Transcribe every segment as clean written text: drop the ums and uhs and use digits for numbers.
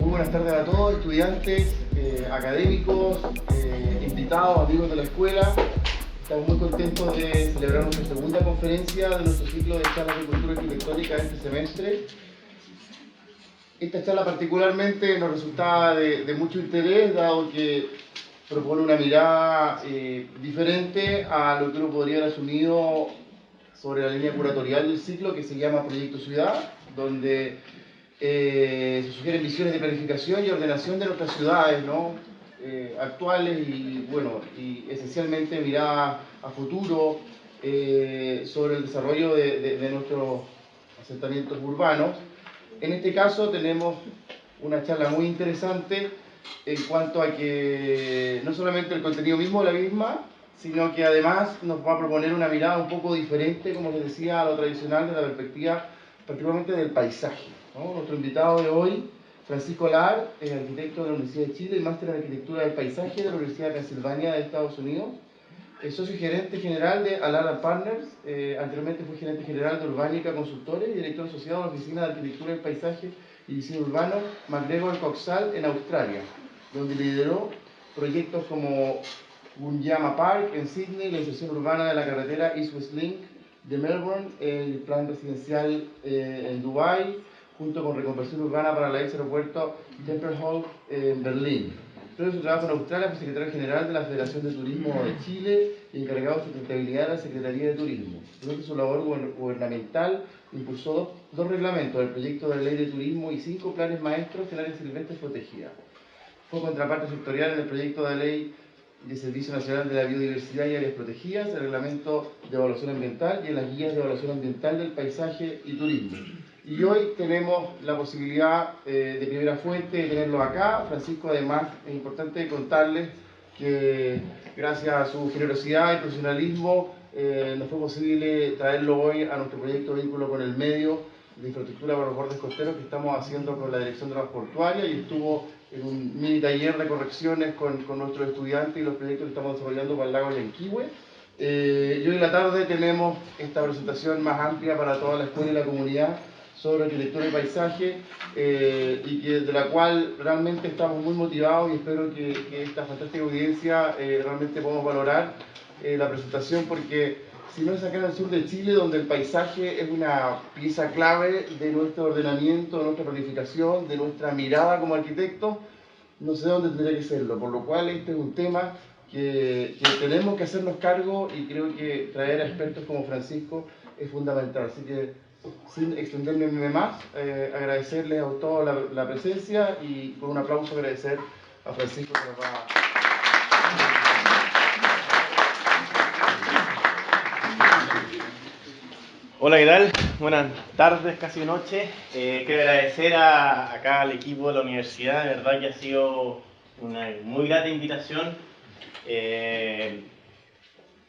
Muy buenas tardes a todos, estudiantes, académicos, invitados, amigos de la escuela. Estamos muy contentos de celebrar nuestra segunda conferencia de nuestro ciclo de charlas de cultura arquitectónica de este semestre. Esta charla particularmente nos resultaba de mucho interés, dado que propone una mirada diferente a lo que uno podría haber asumido sobre la línea curatorial del ciclo, que se llama Proyecto Ciudad, donde se sugieren visiones de planificación y ordenación de nuestras ciudades, ¿no? Actuales y, bueno, y esencialmente mirada a futuro sobre el desarrollo de nuestros asentamientos urbanos. En este caso tenemos una charla muy interesante en cuanto a que no solamente el contenido mismo de la misma, sino que además nos va a proponer una mirada un poco diferente, como les decía, a lo tradicional de la perspectiva particularmente del paisaje, ¿no? Nuestro invitado de hoy, Francisco Lahr, es arquitecto de la Universidad de Chile y máster en Arquitectura del Paisaje de la Universidad de Pensilvania de Estados Unidos. Es socio gerente general de Alara Partners, anteriormente fue gerente general de Urbánica Consultores y director asociado de la Oficina de Arquitectura del Paisaje y Diseño Urbano MacGregor Coxall en Australia, donde lideró proyectos como Gunyama Park en Sydney, la inserción urbana de la carretera East West Link de Melbourne, el plan residencial en Dubái, junto con reconversión urbana para el ex aeropuerto Tempelhof en Berlín. Todo su trabajo en Australia fue secretario general de la Federación de Turismo de Chile y encargado de sustentabilidad de la Secretaría de Turismo. Durante su labor gubernamental impulsó dos reglamentos, el proyecto de ley de turismo y 5 planes maestros en áreas silvestres protegidas. Fue contraparte sectorial en el proyecto de ley de Servicio Nacional de la Biodiversidad y Áreas Protegidas, el reglamento de evaluación ambiental y en las guías de evaluación ambiental del paisaje y turismo. Y hoy tenemos la posibilidad de primera fuente de tenerlo acá. Francisco, además, es importante contarles que gracias a su generosidad y profesionalismo nos fue posible traerlo hoy a nuestro proyecto Vínculo con el Medio de infraestructura para los bordes costeros que estamos haciendo con la Dirección Transportuaria, y estuvo en un mini taller de correcciones con nuestros estudiantes y los proyectos que estamos desarrollando para el lago Yanquihue. Y hoy en la tarde tenemos esta presentación más amplia para toda la escuela y la comunidad sobre arquitectura y paisaje, y de la cual realmente estamos muy motivados, y espero que esta fantástica audiencia realmente podamos valorar la presentación, porque si no es acá en el sur de Chile, donde el paisaje es una pieza clave de nuestro ordenamiento, de nuestra planificación, de nuestra mirada como arquitectos, no sé dónde tendría que serlo, por lo cual este es un tema que tenemos que hacernos cargo, y creo que traer a expertos como Francisco es fundamental. Así que, sin extenderme más, agradecerles a todos la presencia, y con un aplauso agradecer a Francisco que nos va a... Hola, ¿qué tal? Buenas tardes, casi noche. Quiero agradecer acá al equipo de la universidad, de verdad que ha sido una muy grata invitación.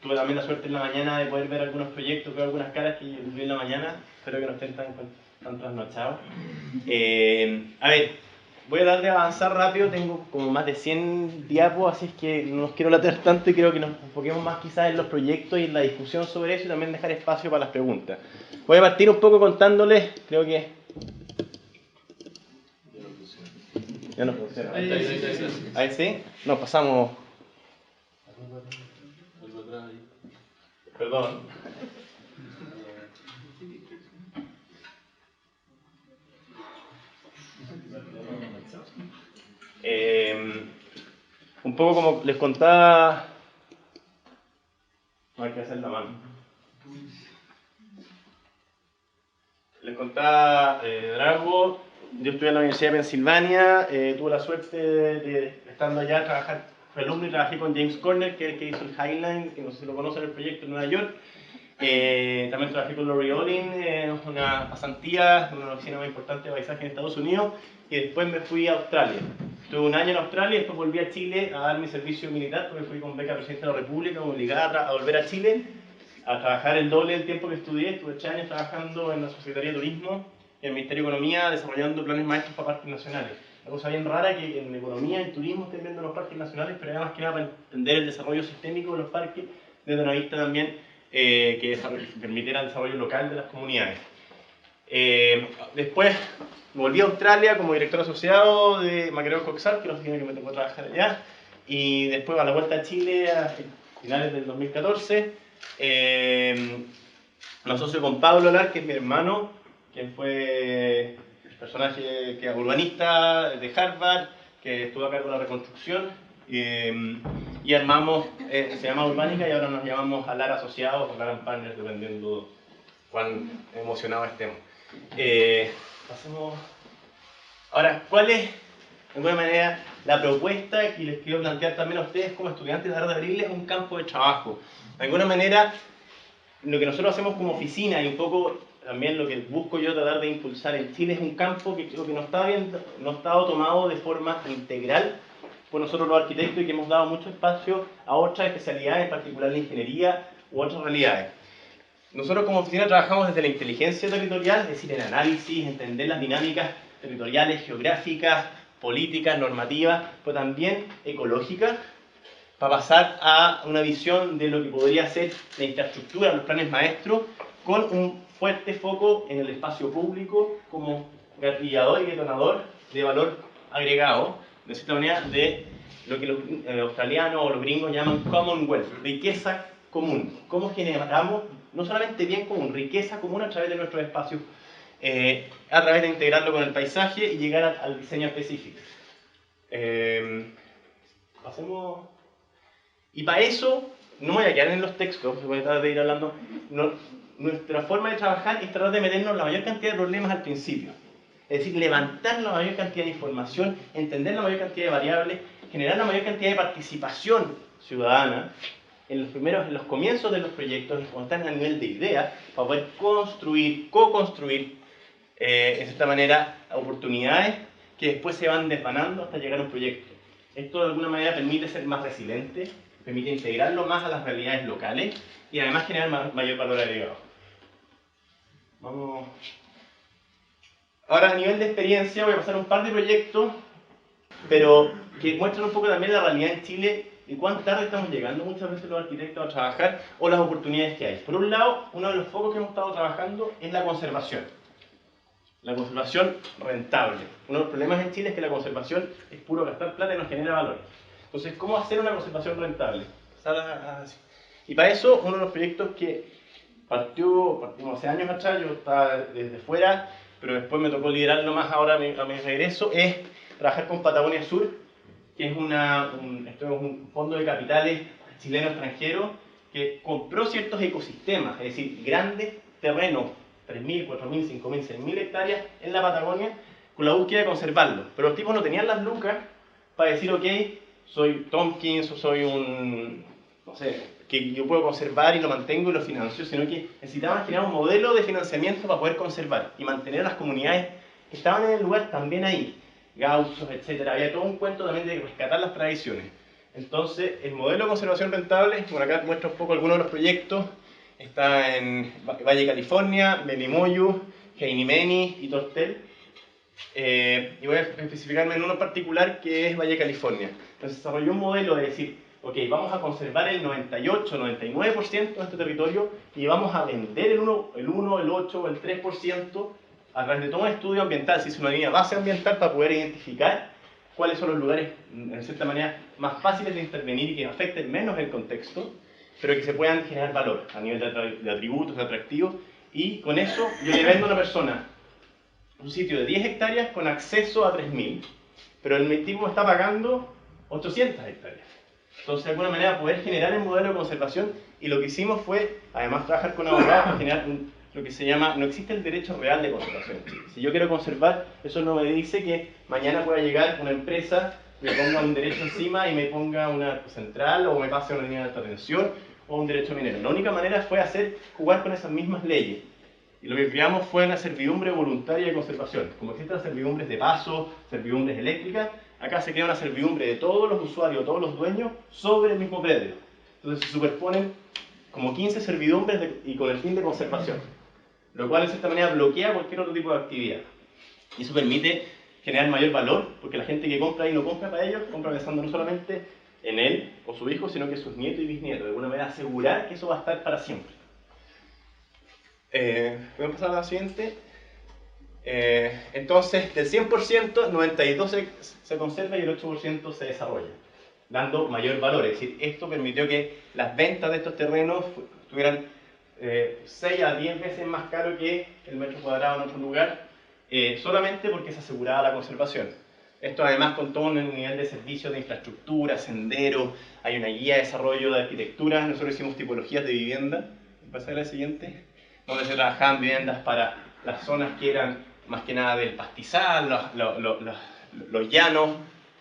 Tuve también la suerte en la mañana de poder ver algunos proyectos, veo algunas caras que vi en la mañana, espero que no estén tan trasnochados. A ver, voy a tratar de avanzar rápido, tengo como más de 100 diapos, así es que no los quiero latear tanto y creo que nos enfoquemos más quizás en los proyectos y en la discusión sobre eso, y también dejar espacio para las preguntas. Voy a partir un poco contándoles, creo que... Ya no funciona. Ahí sí, nos pasamos... Perdón. Un poco como les contaba... No hay que hacer la mano. Les contaba Drago, yo estudié en la Universidad de Pensilvania, tuve la suerte de estando allá, trabajar, fui alumno y trabajé con James Corner, que es el que hizo el Highline, que no sé si lo conocen, el proyecto en Nueva York. También trabajé con Laurie Olin, una pasantía en una oficina muy importante de paisaje en Estados Unidos, y después me fui a Australia. Estuve un año en Australia y después volví a Chile a dar mi servicio militar, porque fui con beca presidente de la República, me obligaba a volver a Chile, a trabajar el doble del tiempo que estudié. Estuve 8 años trabajando en la Secretaría de Turismo y en el Ministerio de Economía, desarrollando planes maestros para parques nacionales. Una cosa bien rara que en economía, en turismo, estén viendo los parques nacionales, pero además que nada para entender el desarrollo sistémico de los parques desde una vista también que permitiera el desarrollo local de las comunidades. Después volví a Australia como director asociado de MacGregor Coxar, que es la oficina que me tocó trabajar allá, y después a la vuelta a Chile a finales del 2014 me asocio con Pablo Lar, que es mi hermano, quien fue el personaje que urbanista de Harvard, que estuvo a cargo de la reconstrucción, y armamos, se llama Urbánica y ahora nos llamamos Alar Asociados o Alar Partners, dependiendo cuán emocionado estemos. Pasemos. Ahora, ¿cuál es, de alguna manera, la propuesta que les quiero plantear también a ustedes como estudiantes de Arte de abrirles un campo de trabajo? De alguna manera, lo que nosotros hacemos como oficina y un poco también lo que busco yo tratar de impulsar en Chile es un campo que creo que no ha estado tomado de forma integral por nosotros los arquitectos y que hemos dado mucho espacio a otras especialidades, en particular la ingeniería u otras realidades. Nosotros como oficina trabajamos desde la inteligencia territorial, es decir, el análisis, entender las dinámicas territoriales, geográficas, políticas, normativas, pero también ecológicas, para pasar a una visión de lo que podría ser la infraestructura, los planes maestros, con un fuerte foco en el espacio público como gatillador y detonador de valor agregado, de cierta manera, de lo que los australianos o los gringos llaman Commonwealth, riqueza común. ¿Cómo generamos no solamente bien común, riqueza común a través de nuestros espacios, a través de integrarlo con el paisaje y llegar al diseño específico? Pasemos. Y para eso, no voy a quedar en los textos, voy a tratar de ir hablando. Nuestra forma de trabajar es tratar de meternos la mayor cantidad de problemas al principio. Es decir, levantar la mayor cantidad de información, entender la mayor cantidad de variables, generar la mayor cantidad de participación ciudadana en los comienzos de los proyectos, cuando están a nivel de idea, para poder construir, co-construir, de esta manera, oportunidades que después se van desvanando hasta llegar a un proyecto. Esto de alguna manera permite ser más resiliente, permite integrarlo más a las realidades locales y además generar mayor valor agregado. Vamos. Ahora a nivel de experiencia voy a pasar un par de proyectos, pero que muestran un poco también la realidad en Chile y cuán tarde estamos llegando muchas veces los arquitectos a trabajar o las oportunidades que hay. Por un lado, uno de los focos que hemos estado trabajando es la conservación. La conservación rentable. Uno de los problemas en Chile es que la conservación es puro gastar plata y no genera valor. Entonces, ¿cómo hacer una conservación rentable? Y para eso, uno de los proyectos que partimos hace años atrás, yo estaba desde fuera, pero después me tocó liderarlo más ahora a mi regreso, es trabajar con Patagonia Sur, que es esto es un fondo de capitales chileno-extranjero que compró ciertos ecosistemas, es decir, grandes terrenos, 3.000, 4.000, 5.000, 6.000 hectáreas en la Patagonia, con la búsqueda de conservarlo. Pero los tipos no tenían las lucas para decir, ok, soy Tompkins o soy no sé, que yo puedo conservar y lo mantengo y lo financio, sino que necesitaban generar un modelo de financiamiento para poder conservar y mantener a las comunidades que estaban en el lugar también ahí, gauchos, etc. Había todo un cuento también de rescatar las tradiciones. Entonces, el modelo de conservación rentable, por acá muestro un poco algunos de los proyectos, está en Valle California, Melimoyu, Heinimeni y Tortel. Y voy a especificarme en uno particular que es Valle California. Entonces desarrolló un modelo de decir, ok, vamos a conservar el 98, 99% de este territorio y vamos a vender el 1, el 8 o el 3% a través de todo un estudio ambiental, si es una línea base ambiental, para poder identificar cuáles son los lugares, de cierta manera, más fáciles de intervenir y que afecten menos el contexto, pero que se puedan generar valor a nivel de atributos, de atractivos, y con eso yo le vendo a una persona un sitio de 10 hectáreas con acceso a 3.000, pero el tipo está pagando 800 hectáreas. Entonces, de alguna manera, poder generar el modelo de conservación, y lo que hicimos fue, además, trabajar con abogados para generar lo que se llama, no existe el derecho real de conservación. Si yo quiero conservar, eso no me dice que mañana pueda llegar una empresa, me ponga un derecho encima y me ponga una central, o me pase una línea de alta tensión, o un derecho minero. La única manera fue jugar con esas mismas leyes. Y lo que creamos fue una servidumbre voluntaria de conservación. Como existen las servidumbres de paso, servidumbres eléctricas, acá se crea una servidumbre de todos los usuarios, todos los dueños, sobre el mismo predio. Entonces se superponen como 15 servidumbres y con el fin de conservación. Lo cual de cierta manera bloquea cualquier otro tipo de actividad. Y eso permite generar mayor valor, porque la gente que compra ahí no compra para ellos, compra pensando no solamente en él o su hijo, sino que sus nietos y bisnietos. De alguna manera asegurar que eso va a estar para siempre. Voy a pasar a la siguiente. Entonces, del 100%, 92% se conserva y el 8% se desarrolla, dando mayor valor. Es decir, esto permitió que las ventas de estos terrenos tuvieran 6 a 10 veces más caro que el metro cuadrado en otro lugar, solamente porque se aseguraba la conservación. Esto además con todo un nivel de servicios de infraestructura, senderos, hay una guía de desarrollo de arquitectura. Nosotros hicimos tipologías de vivienda, ¿pasa a la siguiente? Donde se trabajaban viviendas para las zonas que eran más que nada del pastizal, los llanos,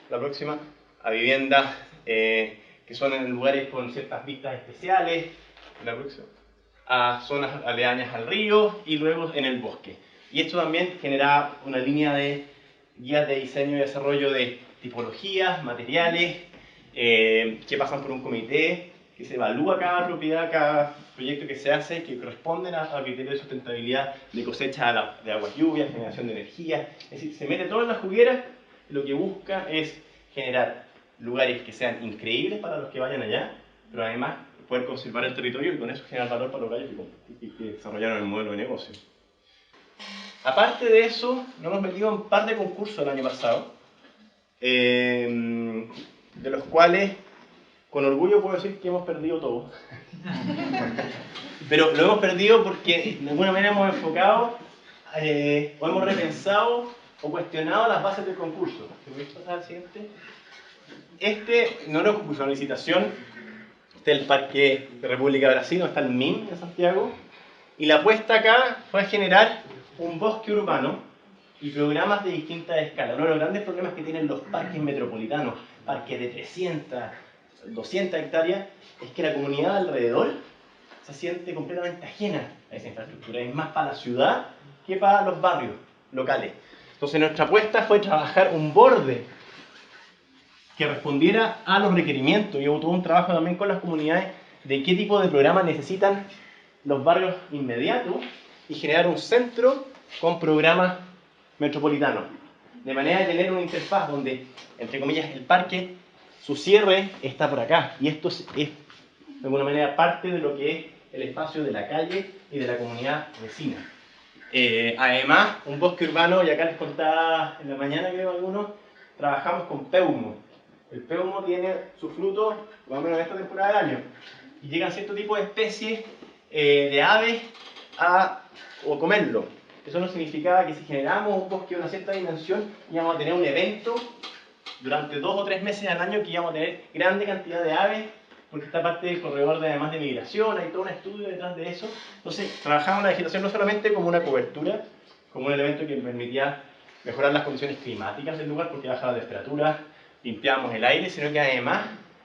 la próxima, a viviendas que son en lugares con ciertas vistas especiales, la próxima, a zonas aledañas al río y luego en el bosque. Y esto también generaba una línea de guías de diseño y desarrollo de tipologías, materiales, que pasan por un comité, que se evalúa cada propiedad, cada proyecto que se hace, que corresponden a criterios de sustentabilidad, de cosecha de aguas lluvias, generación de energía. Es decir, se mete todo en la juguera y lo que busca es generar lugares que sean increíbles para los que vayan allá, pero además poder conservar el territorio y con eso generar valor para los gallos que desarrollaron el modelo de negocio. Aparte de eso, nos hemos metido en un par de concursos el año pasado, de los cuales con orgullo puedo decir que hemos perdido todo. Pero lo hemos perdido porque de alguna manera hemos enfocado, o hemos repensado o cuestionado las bases del concurso. ¿Te voy a pasar al siguiente? Este no era un concurso, una licitación. Este es el Parque de República de Brasil, donde está el MIM en Santiago. Y la apuesta acá fue a generar un bosque urbano y programas de distintas escalas. Uno de los grandes problemas que tienen los parques metropolitanos, parques de 300, 200 hectáreas, es que la comunidad alrededor se siente completamente ajena a esa infraestructura. Es más para la ciudad que para los barrios locales. Entonces nuestra apuesta fue trabajar un borde que respondiera a los requerimientos, y hubo todo un trabajo también con las comunidades de qué tipo de programas necesitan los barrios inmediatos y generar un centro con programas metropolitanos, de manera de tener una interfaz donde, entre comillas, el parque, su cierre está por acá, y esto es de alguna manera parte de lo que es el espacio de la calle y de la comunidad vecina. Además, un bosque urbano, y acá les contaba en la mañana, creo algunos, trabajamos con peumo. El peumo tiene su fruto más o menos en esta temporada del año, y llegan cierto tipo de especies de aves a comerlo. Eso no significaba que si generamos un bosque de una cierta dimensión íbamos a tener un evento durante 2 o 3 meses al año que íbamos a tener grande cantidad de aves, porque esta parte del corredor además de migración, hay todo un estudio detrás de eso. Entonces trabajamos la vegetación no solamente como una cobertura, como un elemento que permitía mejorar las condiciones climáticas del lugar porque bajaba la temperatura, limpiábamos el aire, sino que además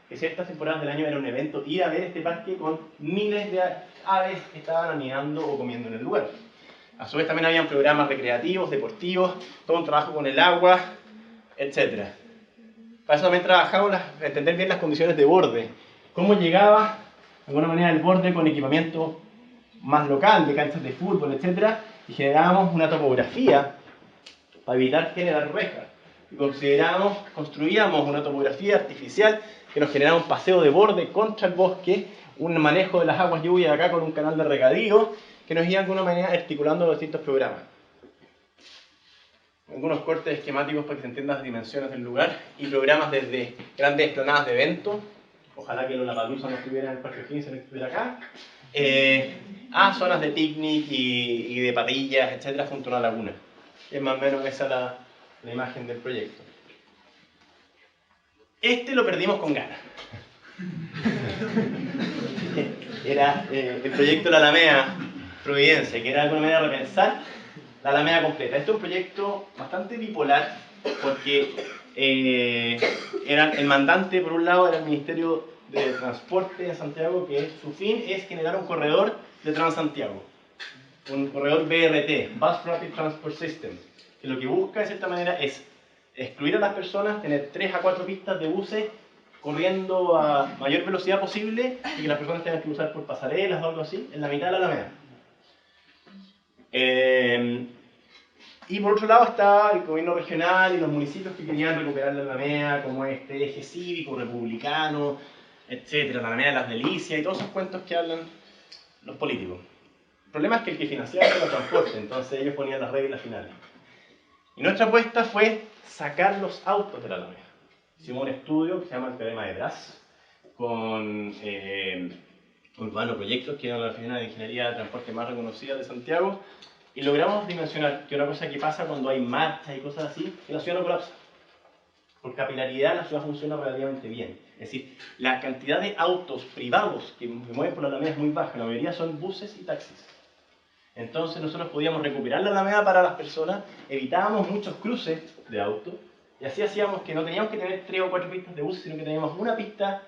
que ciertas temporadas del año era un evento ir a ver este parque con miles de aves que estaban anidando o comiendo en el lugar. A su vez también habían programas recreativos, deportivos, todo un trabajo con el agua, etc. Para eso también trabajamos entender bien las condiciones de borde. Cómo llegaba, de alguna manera, el borde con equipamiento más local, de canchas de fútbol, etc. Y generábamos una topografía para evitar generar rejas. Y construíamos una topografía artificial que nos generaba un paseo de borde contra el bosque, un manejo de las aguas lluvias acá con un canal de regadío, que nos iba de alguna manera articulando los distintos programas. Algunos cortes esquemáticos para que se entiendan las dimensiones del lugar, y programas desde grandes explanadas de eventos, ojalá que Lollapalooza no estuviera en el Parque 15, no estuviera acá, a zonas de picnic y de patillas, etc., junto a una laguna. Es más o menos esa la imagen del proyecto. Este lo perdimos con ganas. Era el proyecto de la Alameda Providencia, que era de alguna manera repensar la Alameda completa. Este es un proyecto bastante bipolar, porque el mandante, por un lado, era el Ministerio de Transporte de Santiago, que su fin es generar un corredor de Transantiago, un corredor BRT, Bus Rapid Transport System, que lo que busca de cierta manera es excluir a las personas, tener 3 a 4 pistas de buses corriendo a mayor velocidad posible y que las personas tengan que cruzar por pasarelas o algo así en la mitad de la Alameda. Y por otro lado está el gobierno regional y los municipios que querían recuperar la Alameda como este eje cívico, republicano, etc. La Alameda de las Delicias y todos esos cuentos que hablan los políticos. problema es que el que financiaba era el transporte, entonces ellos ponían las reglas finales. Y nuestra apuesta fue sacar los autos de la Alameda. Hicimos un estudio que se llama el teorema de Bras, con Urbano Proyectos, que es una de las oficinas de ingeniería de transporte más reconocidas de Santiago, y logramos dimensionar que una cosa que pasa cuando hay marchas y cosas así, que la ciudad no colapsa. Por capilaridad la ciudad funciona relativamente bien. Es decir, la cantidad de autos privados que mueven por la Alameda es muy baja, la mayoría son buses y taxis. Entonces nosotros podíamos recuperar la Alameda para las personas, evitábamos muchos cruces de autos, y así hacíamos que no teníamos que tener 3 o 4 pistas de buses, sino que teníamos una pista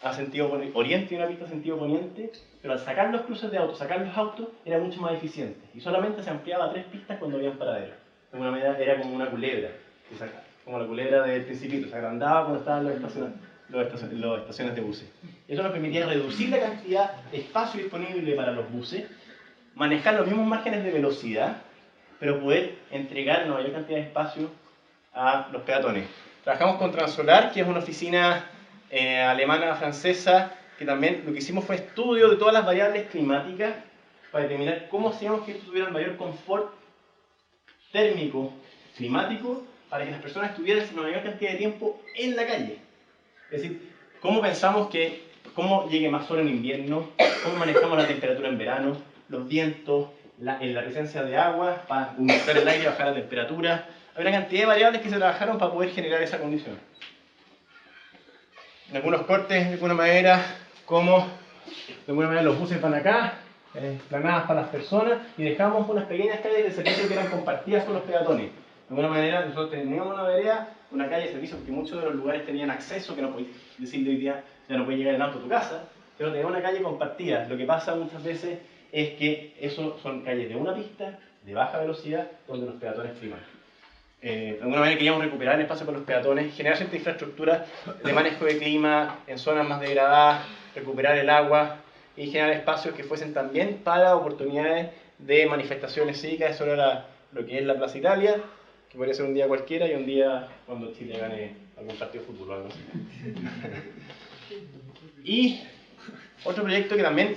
a sentido oriente y una pista a sentido poniente, pero al sacar los cruces de autos, sacar los autos, era mucho más eficiente. Y solamente se ampliaba a 3 pistas cuando había paraderos. De alguna manera era como una culebra, como la culebra del Principito, se agrandaba cuando estaban las estaciones de buses. Eso nos permitía reducir la cantidad de espacio disponible para los buses, manejar los mismos márgenes de velocidad, pero poder entregar una mayor cantidad de espacio a los peatones. Trabajamos con Transolar, que es una oficina alemana, francesa, que también lo que hicimos fue estudio de todas las variables climáticas para determinar cómo hacíamos que esto tuviera mayor confort térmico, climático, para que las personas estuvieran una mayor cantidad de tiempo en la calle. Es decir, cómo pensamos cómo llegue más sol en invierno, cómo manejamos la temperatura en verano, los vientos, la presencia de agua para humectar el aire y bajar la temperatura. Hay una cantidad de variables que se trabajaron para poder generar esa condición. En algunos cortes, de alguna manera, los buses van acá, planadas para las personas, y dejamos unas pequeñas calles de servicio que eran compartidas con los peatones. De alguna manera, nosotros teníamos una vereda, una calle de servicio, porque muchos de los lugares tenían acceso, que no podéis decirle hoy día, ya no puedes llegar en auto a tu casa, pero teníamos una calle compartida. Lo que pasa muchas veces es que eso son calles de una pista, de baja velocidad, donde los peatones priman. De alguna manera queríamos recuperar el espacio para los peatones, generar cierta infraestructura de manejo de clima en zonas más degradadas, recuperar el agua y generar espacios que fuesen también para oportunidades de manifestaciones cívicas. Eso era lo que es la Plaza Italia, que podría ser un día cualquiera y un día cuando Chile gane algún partido de fútbol o algo así. Y otro proyecto que también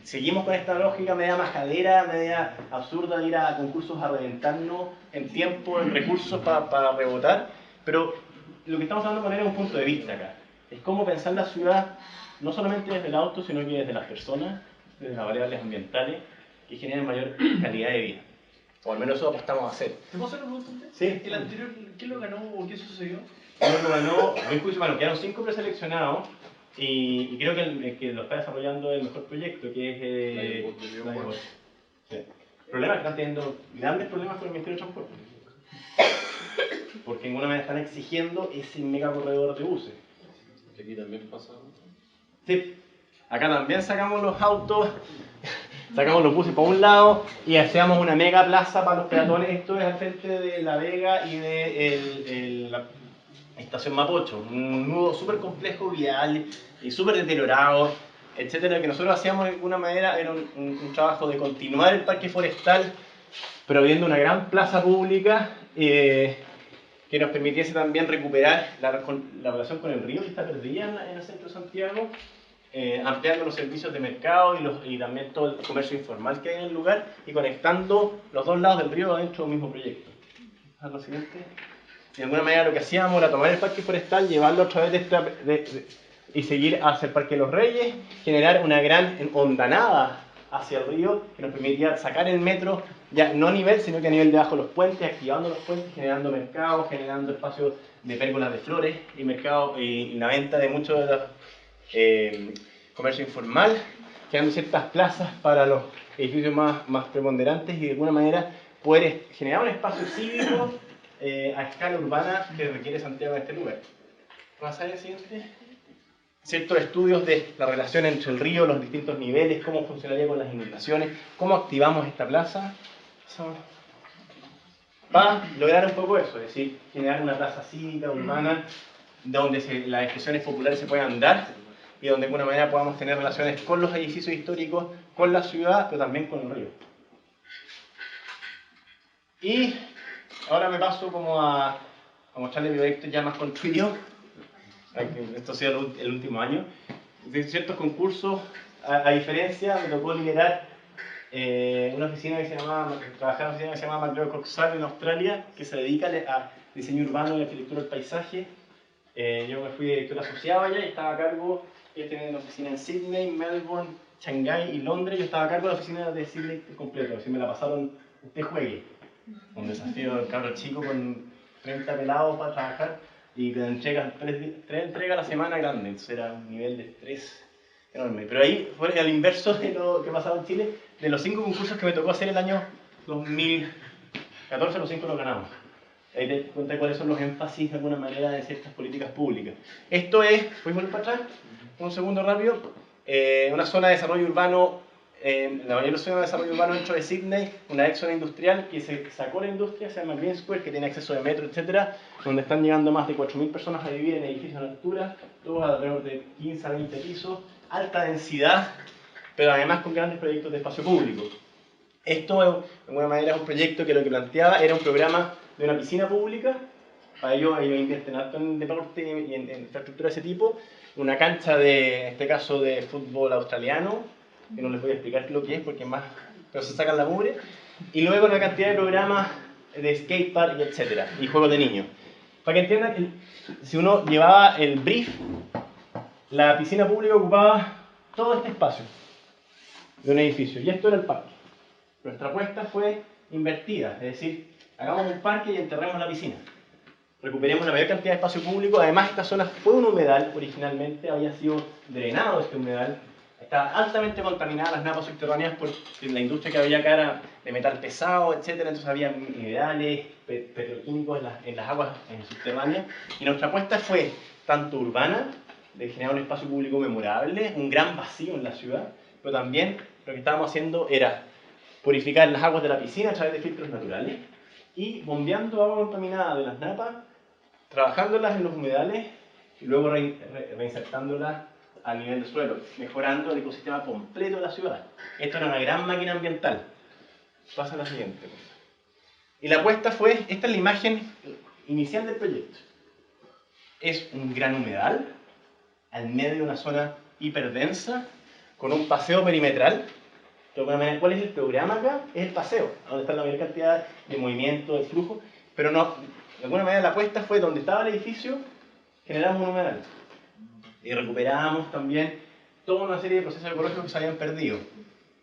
seguimos con esta lógica media majadera, media absurda de ir a concursos a reventarnos en tiempo, en recursos para rebotar, pero lo que estamos tratando de poner es un punto de vista acá. Es cómo pensar la ciudad no solamente desde el auto, sino que desde las personas, desde las variables ambientales que generan mayor calidad de vida. O al menos eso apostamos a hacer. ¿Te puedo hacer una pregunta? Sí. ¿El anterior qué lo ganó o qué sucedió? Lo ganó, a mi juicio, bueno, quedaron 5 preseleccionados. Y creo que el que lo está desarrollando es el mejor proyecto, que es Livebot. Sí. El problema es que están teniendo grandes problemas con el Ministerio de Transporte. Porque en alguna manera están exigiendo ese mega corredor de buses. Aquí también pasa. Sí. Acá también sacamos los autos, sacamos los buses para un lado y hacíamos una mega plaza para los peatones. Esto es al frente de La Vega y de la Estación Mapocho, un nudo súper complejo, vial y súper deteriorado, etcétera. Que nosotros hacíamos de alguna manera era un trabajo de continuar el parque forestal, pero viendo una gran plaza pública que nos permitiese también recuperar la relación con el río que está perdida en el centro de Santiago, ampliando los servicios de mercado y también todo el comercio informal que hay en el lugar y conectando los dos lados del río dentro del mismo proyecto. ¿A lo siguiente? De alguna manera lo que hacíamos era tomar el parque forestal, llevarlo a través y seguir hacia el Parque de los Reyes, generar una gran hondanada hacia el río que nos permitía sacar el metro, ya no a nivel, sino que a nivel debajo de los puentes, activando los puentes, generando mercados, generando espacios de pérgolas de flores y mercado y la venta de mucho de los comercio informal, creando ciertas plazas para los edificios más preponderantes y de alguna manera poder generar un espacio cívico a escala urbana que requiere Santiago en este lugar. ¿Vamos a ver el siguiente? Ciertos estudios de la relación entre el río, los distintos niveles, cómo funcionaría con las inundaciones, cómo activamos esta plaza, para lograr un poco eso, es decir, generar una plaza cívica, urbana, donde las expresiones populares se puedan dar y donde de alguna manera podamos tener relaciones con los edificios históricos, con la ciudad, pero también con el río. Y ahora me paso como a mostrarles mi proyecto ya más construido. Esto ha sido el último año. De ciertos concursos, a diferencia, me tocó liderar una oficina que se llamaba, trabajaba en una oficina que se llama MacLeod Coxall en Australia, que se dedica a diseño urbano y arquitectura del paisaje. Yo me fui director asociado allá y estaba a cargo, ellos tenían una oficina en Sydney, Melbourne, Shanghái y Londres. Yo estaba a cargo de la oficina de Sydney completo, así me la pasaron, usted juegue. Un desafío del cabro chico con 30 pelados para trabajar y que entregan 3 entregas a la semana grande, entonces era un nivel de estrés enorme. Pero ahí fue al inverso de lo que pasaba en Chile. De los 5 concursos que me tocó hacer el año 2014, los 5 los ganamos. Ahí te das cuenta cuáles son los énfasis de alguna manera de ciertas políticas públicas. Esto es, ¿podemos ir para atrás? Un segundo rápido. Una zona de desarrollo urbano, la mayor zona de desarrollo urbano dentro de Sydney, una ex zona industrial que se sacó la industria, se llama Green Square, que tiene acceso de metro, etc., donde están llegando más de 4.000 personas a vivir en edificios de altura, todos alrededor de 15 a 20 pisos, alta densidad, pero además con grandes proyectos de espacio público. Esto, de alguna manera, es un proyecto que lo que planteaba era un programa de una piscina pública. Para ello, ellos invierten harto en deporte y en infraestructura de ese tipo. Una cancha en este caso, de fútbol australiano, que no les voy a explicar lo que es porque es más, pero se sacan la mugre. Y luego una cantidad de programas de skatepark y etcétera, y juegos de niños. Para que entiendan, si uno llevaba el brief, la piscina pública ocupaba todo este espacio de un edificio, y esto era el parque. Nuestra apuesta fue invertida, es decir, hagamos un parque y enterremos la piscina. Recuperemos la mayor cantidad de espacio público. Además, esta zona fue un humedal originalmente, había sido drenado este humedal. Estaba altamente contaminada las napas subterráneas por la industria que había acá era de metal pesado, etc. Entonces había minerales, petroquímicos en las aguas subterráneas. Y nuestra apuesta fue tanto urbana, de generar un espacio público memorable, un gran vacío en la ciudad, pero también lo que estábamos haciendo era purificar las aguas de la piscina a través de filtros naturales y bombeando agua contaminada de las napas, trabajándolas en los humedales y luego reinsertándolas a nivel de suelo, mejorando el ecosistema completo de la ciudad. Esto era una gran máquina ambiental. Pasa a la siguiente. Y la apuesta fue, esta es la imagen inicial del proyecto. Es un gran humedal, al medio de una zona hiperdensa, con un paseo perimetral. ¿Cuál es el programa acá? Es el paseo, donde está la mayor cantidad de movimiento, de flujo, pero no, de alguna manera la apuesta fue donde estaba el edificio, generamos un humedal. Y recuperamos también toda una serie de procesos ecológicos que se habían perdido.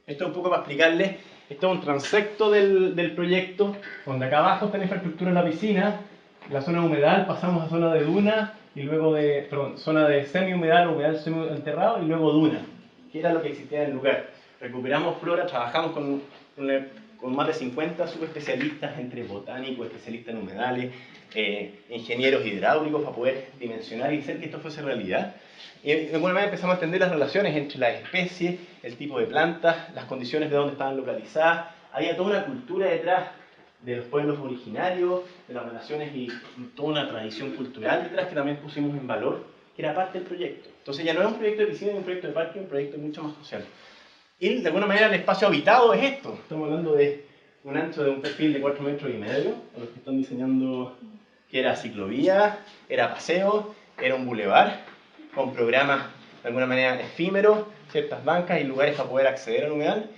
Esto es un poco para explicarles, esto es un transecto del proyecto, donde acá abajo está la infraestructura de la piscina, la zona de humedal, pasamos a zona de duna, y luego zona de semi-humedal, humedal semi-enterrado, y luego duna, que era lo que existía en el lugar. Recuperamos flora, trabajamos con más de 50 subespecialistas, entre botánicos, especialistas en humedales, ingenieros hidráulicos, para poder dimensionar y hacer que esto fuese realidad. Y de alguna manera empezamos a entender las relaciones entre las especies, el tipo de plantas, las condiciones de dónde estaban localizadas. Había toda una cultura detrás de los pueblos originarios, de las relaciones y toda una tradición cultural detrás que también pusimos en valor, que era parte del proyecto. Entonces ya no es un proyecto de piscina, es un proyecto de parque, es un proyecto mucho más social. Y de alguna manera el espacio habitado es esto. Estamos hablando de un ancho de un perfil de 4,5 metros, a los que están diseñando, que era ciclovía, era paseo, era un bulevar, con programas de alguna manera efímeros, ciertas bancas y lugares para poder acceder al humedal.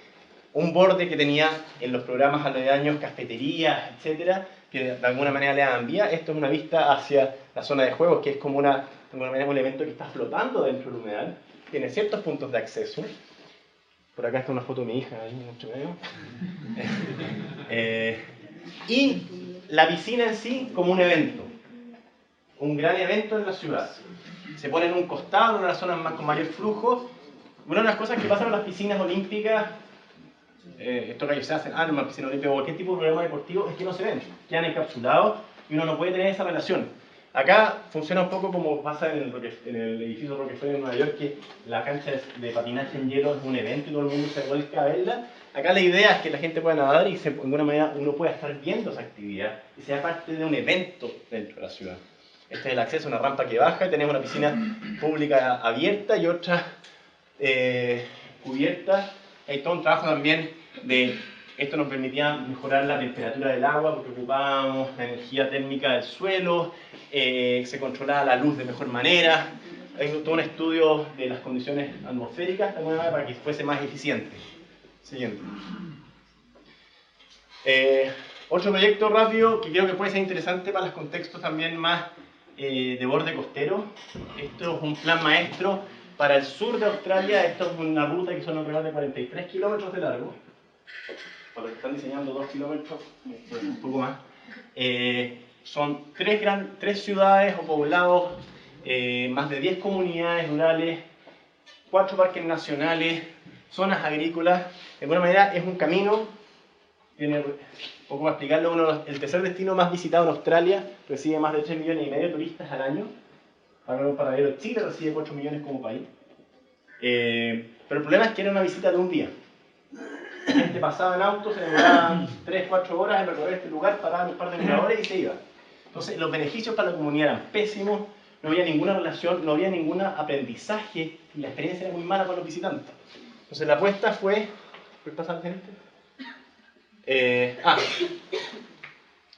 Un borde que tenía en los programas aledaños cafeterías, etcétera, que de alguna manera le daban vía. Esto es una vista hacia la zona de juegos, que es como de alguna manera un elemento que está flotando dentro del humedal. Tiene ciertos puntos de acceso. Por acá está una foto de mi hija, ahí entre medio. Y la piscina en sí como un evento. Un gran evento en la ciudad. Se pone en un costado, en una zona con mayor flujo. Una de las cosas que pasa con las piscinas olímpicas, esto que se hacen, una piscina olímpica o cualquier tipo de programa deportivo, es que no se ven. Quedan encapsulados y uno no puede tener esa relación. Acá funciona un poco como pasa en el edificio Rockefeller en Nueva York, que la cancha de patinaje en hielo es un evento y todo el mundo se vuelca a verla. Acá la idea es que la gente pueda nadar y de alguna manera uno pueda estar viendo esa actividad y sea parte de un evento dentro de la ciudad. Este es el acceso a una rampa que baja y tenemos una piscina pública abierta y otra cubierta. Hay todo un trabajo también de... Esto nos permitía mejorar la temperatura del agua porque ocupábamos la energía térmica del suelo, se controlaba la luz de mejor manera. Hay todo un estudio de las condiciones atmosféricas de alguna manera para que fuese más eficiente. Siguiente. Otro proyecto rápido que creo que puede ser interesante para los contextos también más de borde costero. Esto es un plan maestro para el sur de Australia. Esto es una ruta que son alrededor de 43 kilómetros de largo. Para los que están diseñando 2 kilómetros, un poco más. Son tres ciudades o poblados, más de 10 comunidades rurales, 4 parques nacionales, zonas agrícolas. De alguna manera es un camino, un poco para explicarlo, el tercer destino más visitado en Australia, recibe más de 3,5 millones de turistas al año. Para ver, Chile recibe 4 millones como país. Pero el problema es que era una visita de un día. La gente pasaba en auto, se demoraba 3-4 horas en recorrer este lugar, paraban un par de miradores y se iba. Entonces los beneficios para la comunidad eran pésimos, no había ninguna relación, no había ningún aprendizaje y la experiencia era muy mala para los visitantes. Entonces la apuesta fue... ¿Puedes pasar, gente?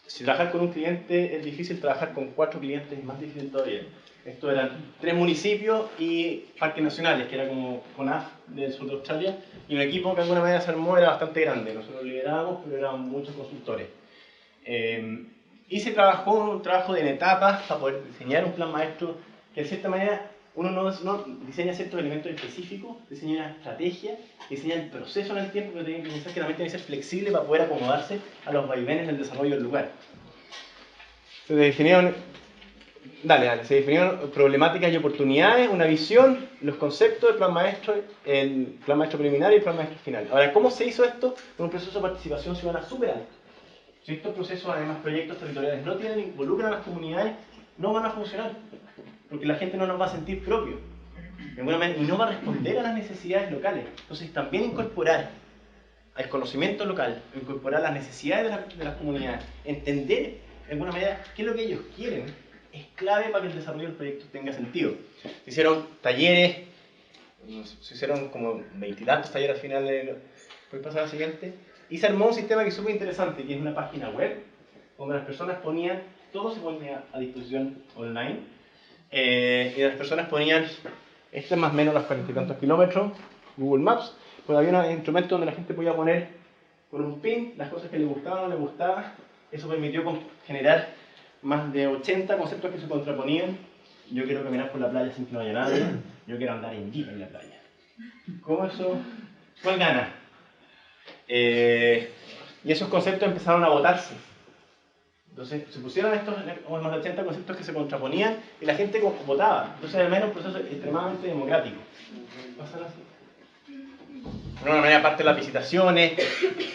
Si trabajar con un cliente es difícil, trabajar con 4 clientes es más difícil todavía. Esto eran 3 municipios y parques nacionales, que era como CONAF del sur de Australia, y un equipo que de alguna manera se armó, era bastante grande. Nosotros lo liderábamos, pero eran muchos consultores. Y se trabajó un trabajo en etapas para poder diseñar un plan maestro que de cierta manera uno no diseña ciertos elementos específicos, diseña una estrategia, diseña el proceso en el tiempo, pero tiene que pensar que también tiene que ser flexible para poder acomodarse a los vaivenes del desarrollo del lugar. Se definieron problemáticas y oportunidades, una visión, los conceptos del plan maestro, el plan maestro preliminar y el plan maestro final. Ahora, ¿cómo se hizo esto? Con un proceso de participación ciudadana súper alto. Si estos procesos, además proyectos territoriales, no involucran a las comunidades, no van a funcionar, porque la gente no nos va a sentir propio, de alguna manera, y no va a responder a las necesidades locales. Entonces, también incorporar al conocimiento local, incorporar las necesidades de las comunidades, entender de alguna manera qué es lo que ellos quieren, es clave para que el desarrollo del proyecto tenga sentido. Se hicieron talleres, se hicieron como 20 y tantos talleres al final. ¿Puedes pasar a la siguiente? Y se armó un sistema que es súper interesante, que es una página web, donde las personas ponían, todo se ponía a disposición online, y las personas ponían, este es más o menos los 40 y tantos kilómetros, Google Maps, pues había un instrumento donde la gente podía poner con un pin las cosas que le gustaban o no le gustaban. Eso permitió generar más de 80 conceptos que se contraponían. Yo quiero caminar por la playa sin que no haya nadie, yo quiero andar en jeep en la playa. ¿Cómo eso? ¿Cuál gana? Y esos conceptos empezaron a votarse. Entonces se pusieron estos más de 80 conceptos que se contraponían y la gente votaba. Entonces al menos un proceso extremadamente democrático. ¿Pásalo así? De alguna manera, aparte de las visitaciones,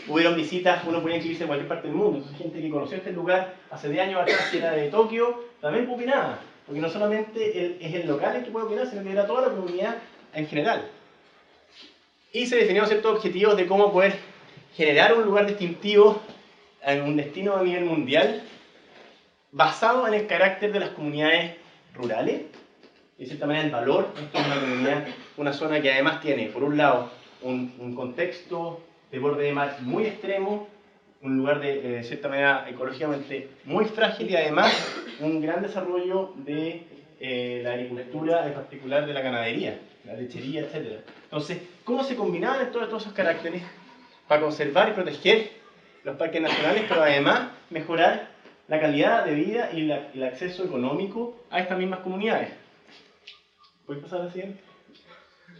hubieron visitas, uno podía inscribirse en cualquier parte del mundo. Entonces gente que conoció este lugar hace 10 años atrás, que era de Tokio, también opinaba. Porque no solamente es el local el que puede opinar, sino que era toda la comunidad en general. Y se definieron ciertos objetivos de cómo poder generar un lugar distintivo en un destino a nivel mundial basado en el carácter de las comunidades rurales y de cierta manera el valor. Esto es una comunidad, una zona que además tiene, por un lado, un contexto de borde de mar muy extremo, un lugar de cierta manera ecológicamente muy frágil y además un gran desarrollo de la agricultura, en particular de la ganadería, la lechería, etc. Entonces, ¿cómo se combinaban todos esos caracteres para conservar y proteger los parques nacionales, pero además mejorar la calidad de vida y el acceso económico a estas mismas comunidades? ¿Puedes pasar a la siguiente?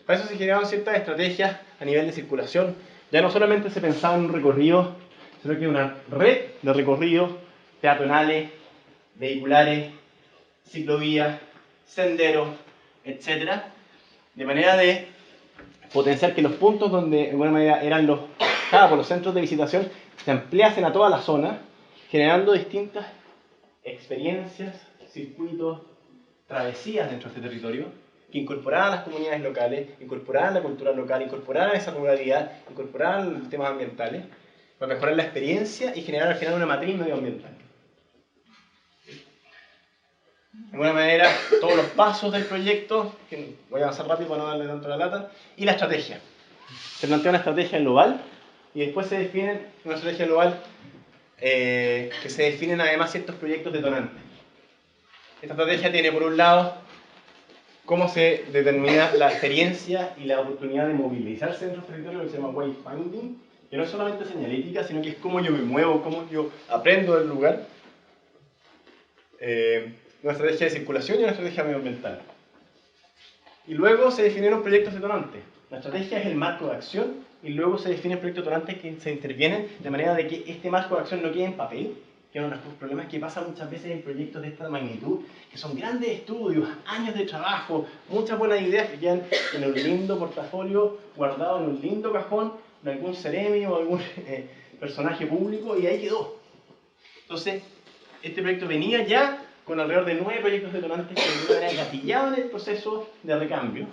Para eso se generaron ciertas estrategias a nivel de circulación. Ya no solamente se pensaba en un recorrido, sino que una red de recorridos peatonales, vehiculares, ciclovías, senderos, etc. De manera de potenciar que los puntos donde de alguna manera eran los centros de visitación se ampliasen a toda la zona, generando distintas experiencias, circuitos, travesías dentro de este territorio, que incorporaran las comunidades locales, incorporaran la cultura local, incorporaran esa ruralidad, incorporaran los temas ambientales, para mejorar la experiencia y generar al final una matriz medioambiental. De alguna manera, todos los pasos del proyecto, que voy a avanzar rápido para no darle tanto la lata, y la estrategia. Se plantea una estrategia global y después se define una estrategia global que se definen además ciertos proyectos detonantes. Esta estrategia tiene por un lado cómo se determina la experiencia y la oportunidad de movilizarse dentro del territorio, que se llama wayfinding, que no es solamente señalética, sino que es cómo yo me muevo, cómo yo aprendo del lugar. Una estrategia de circulación y una estrategia medioambiental. Y luego se definieron proyectos detonantes. La estrategia es el marco de acción y luego se definen proyectos detonantes que se intervienen de manera de que este marco de acción no quede en papel, que es uno de los problemas que pasa muchas veces en proyectos de esta magnitud, que son grandes estudios, años de trabajo, muchas buenas ideas que quedan en un lindo portafolio, guardado en un lindo cajón de algún seremi o algún personaje público, y ahí quedó. Entonces, este proyecto venía ya con alrededor de 9 proyectos detonantes que de alguna manera gatillaban el proceso de recambio.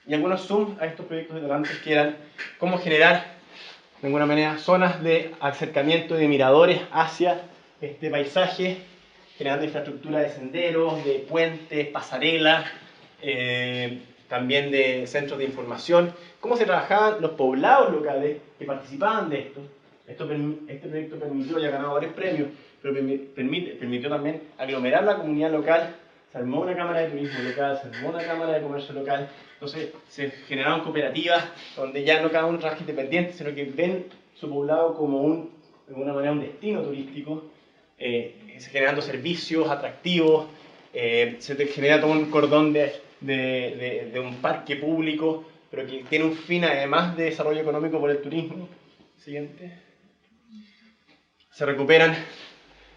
Y algunos zoom a estos proyectos detonantes que eran cómo generar, de alguna manera, zonas de acercamiento y de miradores hacia este paisaje, generando infraestructura de senderos, de puentes, pasarelas, también de centros de información. Cómo se trabajaban los poblados locales que participaban de esto. Este proyecto permitió, y ha ganado varios premios, pero permitió también aglomerar la comunidad local. Se armó una cámara de turismo local, se armó una cámara de comercio local. Entonces se generaron cooperativas donde ya no cada uno trabaja independiente, sino que ven su poblado como de alguna manera un destino turístico, generando servicios atractivos. Se genera todo un cordón de un parque público, pero que tiene un fin además de desarrollo económico por el turismo. Siguiente. Se recuperan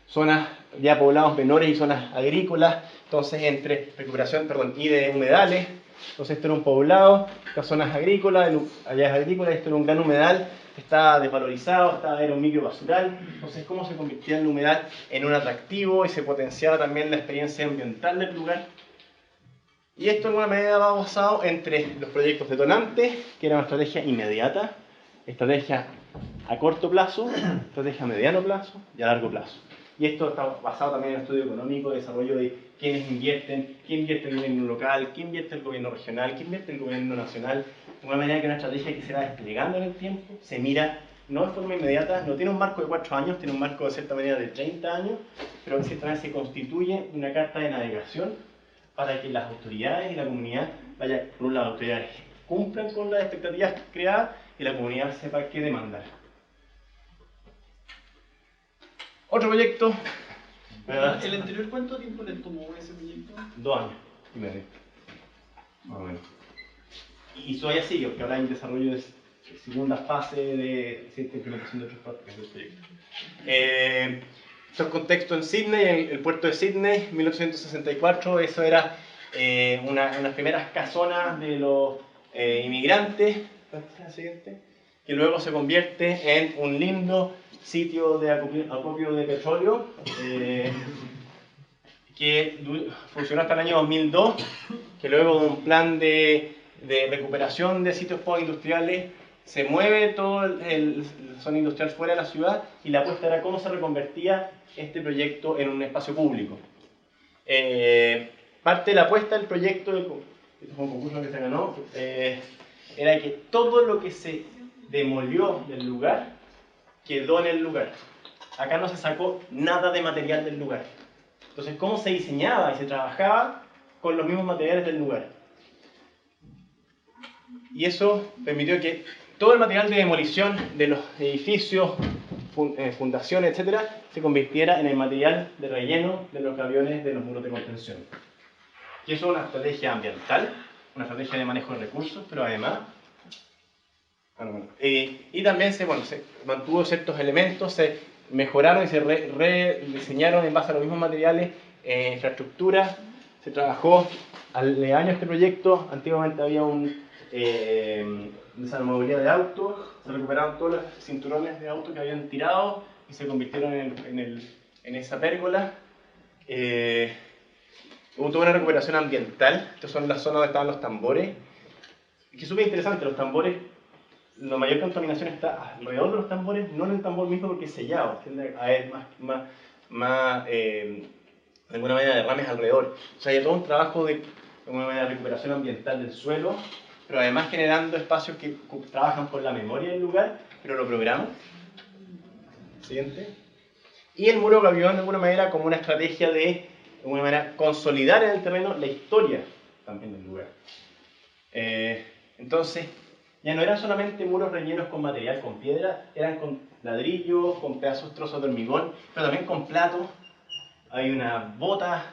zonas ya poblados menores y zonas agrícolas, entonces entre recuperación, y de humedales. Entonces esto era un poblado, estas zonas agrícolas, allá es agrícola, esto era un gran humedal, estaba desvalorizado, era un micro basural. Entonces cómo se convirtió el humedal en un atractivo y se potenciaba también la experiencia ambiental del lugar. Y esto de alguna manera va basado entre los proyectos detonantes, que era una estrategia inmediata, estrategia a corto plazo, estrategia a mediano plazo y a largo plazo. Y esto está basado también en el estudio económico, desarrollo de quiénes invierten, quién invierte el gobierno local, quién invierte el gobierno regional, quién invierte el gobierno nacional, de una manera que una estrategia que se va desplegando en el tiempo, se mira no de forma inmediata, no tiene un marco de 4 años, tiene un marco de cierta manera de 30 años, pero de cierta manera se constituye una carta de navegación para que las autoridades y la comunidad vayan, por un lado, las autoridades cumplan con las expectativas creadas y la comunidad sepa qué demandar. Otro proyecto. ¿El anterior cuánto tiempo le tomó ese proyecto? 2 años y medio. Más o menos. Y todavía sigue, porque ahora hay un desarrollo de segunda fase de cierta implementación de otros partes del proyecto. Esto es contexto en Sydney, el puerto de Sydney, 1864. Eso era unas primeras casonas de los inmigrantes, que luego se convierte en un lindo sitio de acopio de petróleo que funcionó hasta el año 2002, que luego de un plan de recuperación de sitios postindustriales se mueve toda la zona industrial fuera de la ciudad, y la apuesta era cómo se reconvertía este proyecto en un espacio público. Parte de la apuesta del proyecto, este fue un concurso que se ganó, era que todo lo que se demolió del lugar quedó en el lugar. Acá no se sacó nada de material del lugar. Entonces, ¿cómo se diseñaba y se trabajaba con los mismos materiales del lugar? Y eso permitió que todo el material de demolición de los edificios, fundaciones, etc., se convirtiera en el material de relleno de los gaviones de los muros de contención. Y eso es una estrategia ambiental, una estrategia de manejo de recursos, pero además... y también se mantuvo ciertos elementos, se mejoraron y se rediseñaron en base a los mismos materiales, infraestructura. Se trabajó aledaño a este proyecto. Antiguamente había un desarmadura de autos, se recuperaron todos los cinturones de autos que habían tirado y se convirtieron en esa pérgola. Hubo toda una recuperación ambiental. Estas son las zonas donde estaban los tambores, que es súper interesante. Los tambores, la mayor contaminación está alrededor de los tambores, no en el tambor mismo porque es sellado, tiende a haber más de alguna manera derrames alrededor. O sea, hay todo un trabajo de alguna manera de recuperación ambiental del suelo, pero además generando espacios que trabajan con la memoria del lugar, pero lo programan. Siguiente. Y el muro gavión de alguna manera como una estrategia de de alguna manera, consolidar en el terreno la historia también del lugar. Entonces, ya no eran solamente muros rellenos con material, con piedra, eran con ladrillos, con pedazos, trozos de hormigón, pero también con platos. Hay unas botas,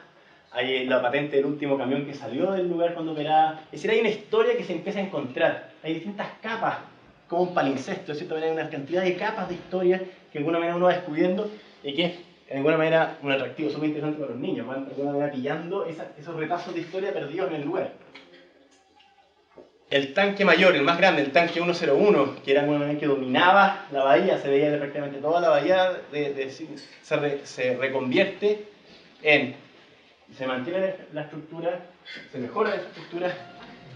hay la patente del último camión que salió del lugar cuando operaba. Es decir, hay una historia que se empieza a encontrar. Hay distintas capas, como un palincesto, de cierta manera, hay una cantidad de capas de historia que de alguna manera uno va descubriendo y que es de alguna manera un atractivo súper interesante para los niños, van de alguna manera pillando esos retazos de historia perdidos en el lugar. El tanque mayor, el más grande, el tanque 101, que era un que dominaba la bahía, se veía de prácticamente toda la bahía, se reconvierte en, se mantiene la estructura, se mejora la estructura,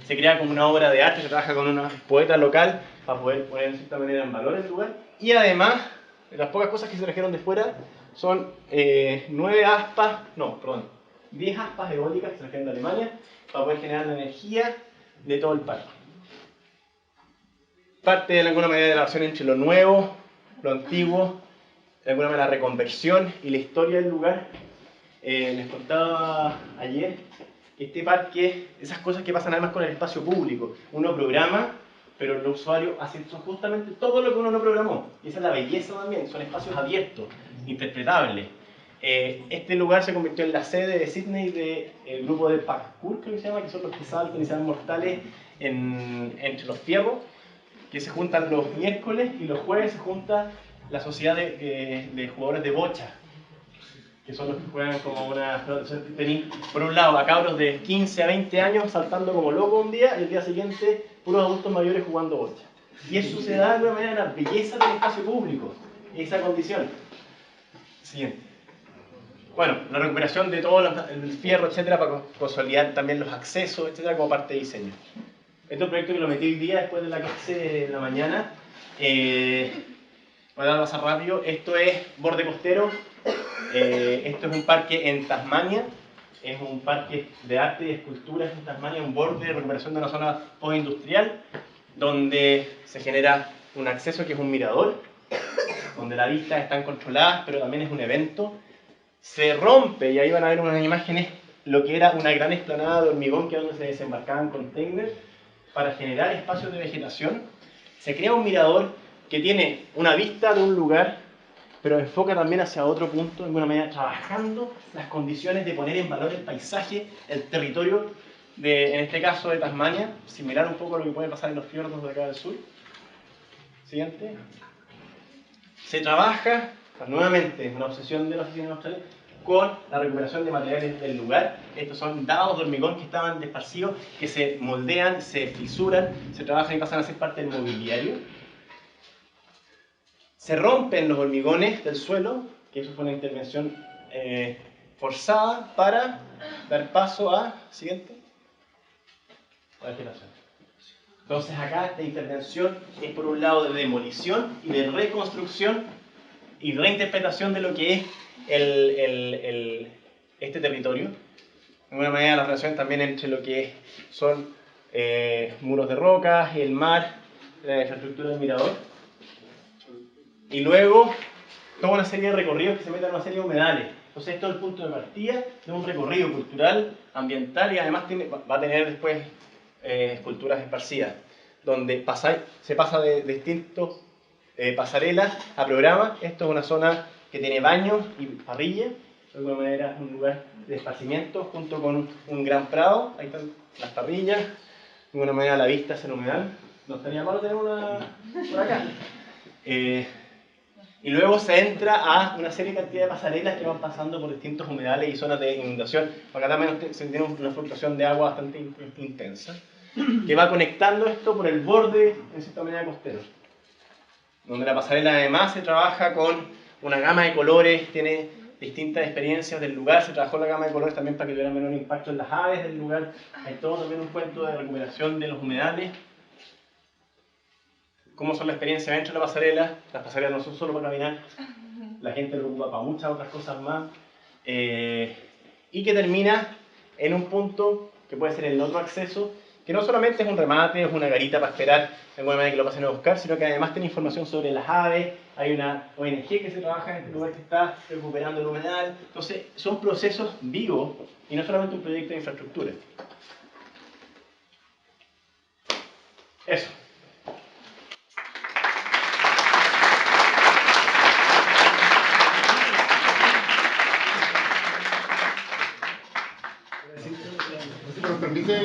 se crea como una obra de arte, se trabaja con una poeta local para poder poner de cierta manera en valor el lugar, y además, las pocas cosas que se trajeron de fuera son 10 aspas eólicas que se trajeron de Alemania para poder generar la energía de todo el parque. Parte de alguna manera de la relación entre lo nuevo, lo antiguo, de alguna manera la reconversión y la historia del lugar. Les contaba ayer que este parque, esas cosas que pasan además con el espacio público, uno programa, pero los usuarios hacen justamente todo lo que uno no programó. Y esa es la belleza también, son espacios abiertos, interpretables. Este lugar se convirtió en la sede de Sydney del grupo de parkour, creo que se llama, que son los que saltan y se dan mortales entre los fierros, que se juntan los miércoles, y los jueves se junta la sociedad de jugadores de bocha, que son los que juegan como una... Por un lado, a cabros de 15 a 20 años saltando como locos un día, y el día siguiente puros adultos mayores jugando bocha. Y eso se da de alguna manera en la belleza del espacio público, esa condición. Siguiente. Bueno, la recuperación de todo el fierro, etcétera, para consolidar también los accesos, etcétera, como parte de diseño. Este es un proyecto que lo metí hoy día después de la clase de la mañana. Voy a pasar rápido. Esto es borde costero. Esto es un parque en Tasmania. Es un parque de arte y esculturas en Tasmania, un borde de recuperación de una zona postindustrial, donde se genera un acceso que es un mirador, donde las vistas están controladas, pero también es un evento. Se rompe, y ahí van a ver unas imágenes, lo que era una gran explanada de hormigón, que es donde se desembarcaban containers, para generar espacios de vegetación. Se crea un mirador que tiene una vista de un lugar, pero enfoca también hacia otro punto, de alguna manera trabajando las condiciones de poner en valor el paisaje, el territorio, en este caso de Tasmania, similar un poco a lo que puede pasar en los fiordos de acá del sur. Siguiente. Se trabaja, nuevamente, una obsesión de la oficina australiana, con la recuperación de materiales del lugar. Estos son dados de hormigón que estaban esparcidos, que se moldean, se fisuran, se trabajan y pasan a ser parte del mobiliario. Se rompen los hormigones del suelo, que eso fue una intervención forzada para dar paso a, siguiente, la vegetación. Entonces acá esta intervención es por un lado de demolición y de reconstrucción y reinterpretación de lo que es este territorio. De alguna manera la relación también entre lo que son muros de rocas, el mar, la infraestructura del mirador. Y luego toda una serie de recorridos que se meten en una serie de humedales. Entonces esto es el punto de partida de un recorrido cultural, ambiental, y además va a tener después esculturas esparcidas, donde se pasa de distintos pasarelas a programas. Esto es una zona que tiene baños y parrillas, de alguna manera un lugar de esparcimiento junto con un gran prado. Ahí están las parrillas, de alguna manera la vista hacia el humedal. No estaría malo tener una por acá. Y luego se entra a una serie de cantidad de pasarelas que van pasando por distintos humedales y zonas de inundación. Acá también se tiene una fluctuación de agua bastante intensa, que va conectando esto por el borde, en cierta manera, costero. Donde la pasarela además se trabaja con una gama de colores, tiene distintas experiencias del lugar. Se trabajó la gama de colores también para que tuviera menor impacto en las aves del lugar. Hay todo también un cuento de recuperación de los humedales. Cómo son las experiencias dentro de la pasarela. Las pasarelas no son solo para caminar, la gente lo ocupa para muchas otras cosas más. Y que termina en un punto que puede ser el otro acceso, que no solamente es un remate, es una garita para esperar de alguna manera que lo pasen a buscar, sino que además tiene información sobre las aves, hay una ONG que se trabaja en este lugar que está recuperando el humedal. Entonces, son procesos vivos y no solamente un proyecto de infraestructura. Eso. Si nos permite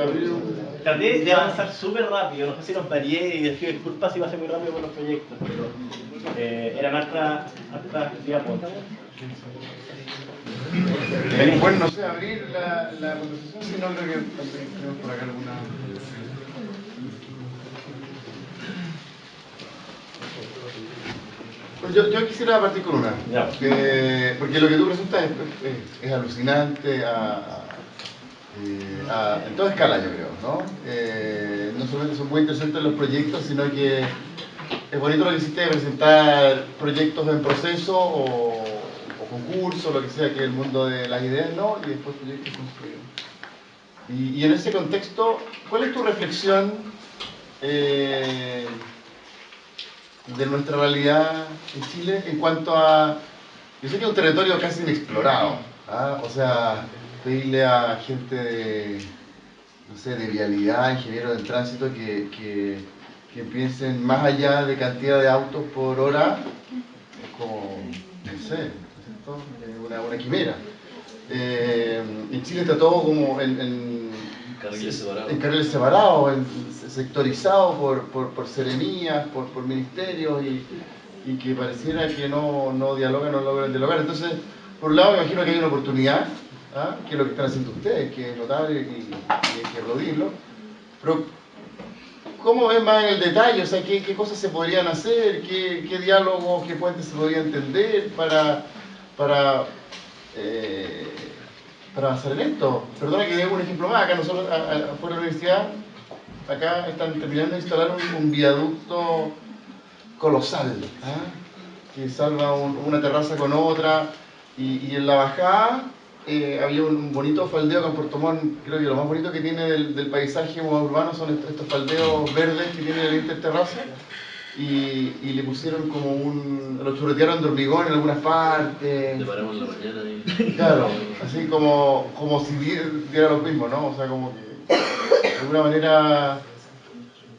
abrir un... Traté de avanzar súper rápido, no sé si los varié y les pido disculpas si va a ser muy rápido con los proyectos, pero eran hartas diapos. Bueno, no sé, abrir la conversación, si no creo que también tenemos por acá alguna... Pues yo quisiera partir con una, Ya. porque lo que tú presentas es alucinante en toda escala, yo creo, ¿no? No solamente son muy interesantes los proyectos, sino que es bonito lo que hiciste de presentar proyectos en proceso o concursos, lo que sea, que es el mundo de las ideas, ¿no? Y después proyectos construidos. Y en ese contexto, ¿cuál es tu reflexión de nuestra realidad en Chile en cuanto a... Yo sé que es un territorio casi inexplorado, ¿ah? O sea, pedirle a gente de, no sé, de vialidad, ingenieros del tránsito, que piensen más allá de cantidad de autos por hora, es como, no sé, ¿no es cierto? Una quimera. En Chile está todo como en carriles separados, sectorizados por seremías, por ministerios y que pareciera que no dialogan, no logran dialogar. Entonces, por un lado me imagino que hay una oportunidad, ¿ah? Que es lo que están haciendo ustedes, que es notable y hay que aplaudirlo. Pero, ¿cómo ven más en el detalle? O sea, ¿qué cosas se podrían hacer? ¿Qué diálogos, qué puentes se podrían entender para avanzar en esto? Perdona que dé un ejemplo más. Acá nosotros, afuera de la universidad, acá están terminando de instalar un viaducto colosal, ¿ah? Que salva una terraza con otra, y en la bajada había un bonito faldeo que en Puerto Montt, creo que lo más bonito que tiene del paisaje urbano son estos faldeos verdes que tiene la interterraza, y le pusieron como lo churretearon de hormigón en algunas partes. Te paramos en la mañana y... Claro, así como si diera lo mismo, ¿no? O sea, como que de alguna manera...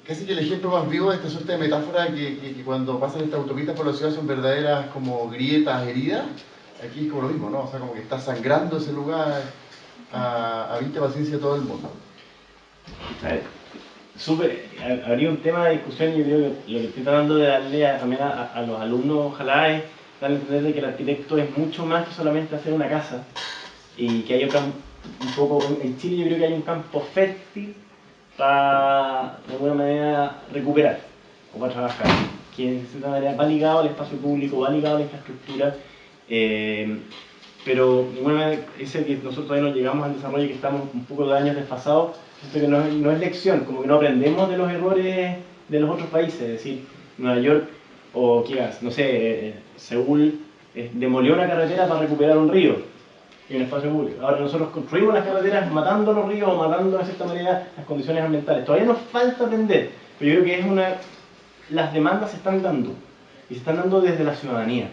Casi que el ejemplo más vivo de esta suerte de metáfora que cuando pasan estas autopistas por la ciudad son verdaderas como grietas, heridas. Aquí es como lo mismo, ¿no? O sea, como que está sangrando ese lugar a vista paciencia de todo el mundo. Habría un tema de discusión y yo creo que lo que estoy tratando de darle también a los alumnos, ojalá, es dar a entender de que el arquitecto es mucho más que solamente hacer una casa y que hay un poco, en Chile yo creo que hay un campo fértil para de alguna manera recuperar o para trabajar, que de cierta manera va ligado al espacio público, va ligado a la infraestructura, pero de alguna manera ese que nosotros todavía no llegamos al desarrollo, que estamos un poco de años desfasados, siento que no es lección, como que no aprendemos de los errores de los otros países, es decir, Nueva York o no sé, Seúl demolió una carretera para recuperar un río y un espacio público. Ahora nosotros construimos las carreteras matando los ríos o matando de cierta manera las condiciones ambientales. Todavía nos falta aprender, pero yo creo que las demandas se están dando y se están dando desde la ciudadanía.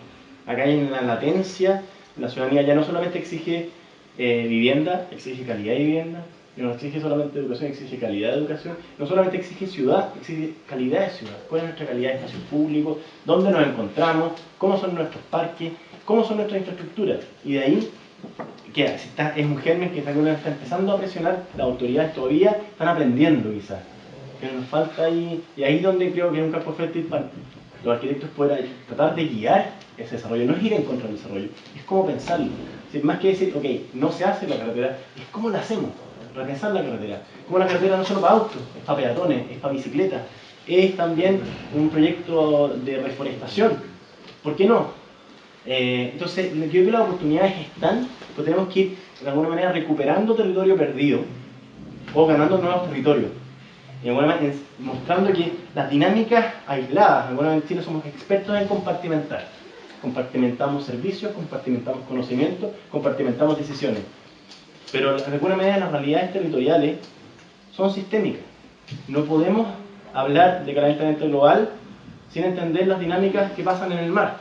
Acá hay una latencia, la ciudadanía ya no solamente exige vivienda, exige calidad de vivienda, no exige solamente educación, exige calidad de educación, no solamente exige ciudad, exige calidad de ciudad. ¿Cuál es nuestra calidad de espacio público? ¿Dónde nos encontramos? ¿Cómo son nuestros parques? ¿Cómo son nuestras infraestructuras? Y de ahí es un germen que está empezando a presionar, las autoridades todavía están aprendiendo quizás, pero nos falta ahí, y ahí donde creo que es un campo fértil para los arquitectos poder tratar de guiar ese desarrollo, no es ir en contra del desarrollo, es cómo pensarlo, más que decir, ok, no se hace la carretera, es cómo la hacemos, repensar la carretera, como la carretera no solo para autos, es para peatones, es para bicicletas, es también un proyecto de reforestación, ¿por qué no? Entonces, yo creo que las oportunidades están, pero tenemos que ir de alguna manera recuperando territorio perdido o ganando nuevos territorios. Y de alguna manera mostrando que las dinámicas aisladas, de alguna manera en Chile somos expertos en compartimentar. Compartimentamos servicios, compartimentamos conocimientos, compartimentamos decisiones. Pero de alguna manera las realidades territoriales son sistémicas. No podemos hablar de calentamiento global sin entender las dinámicas que pasan en el mar,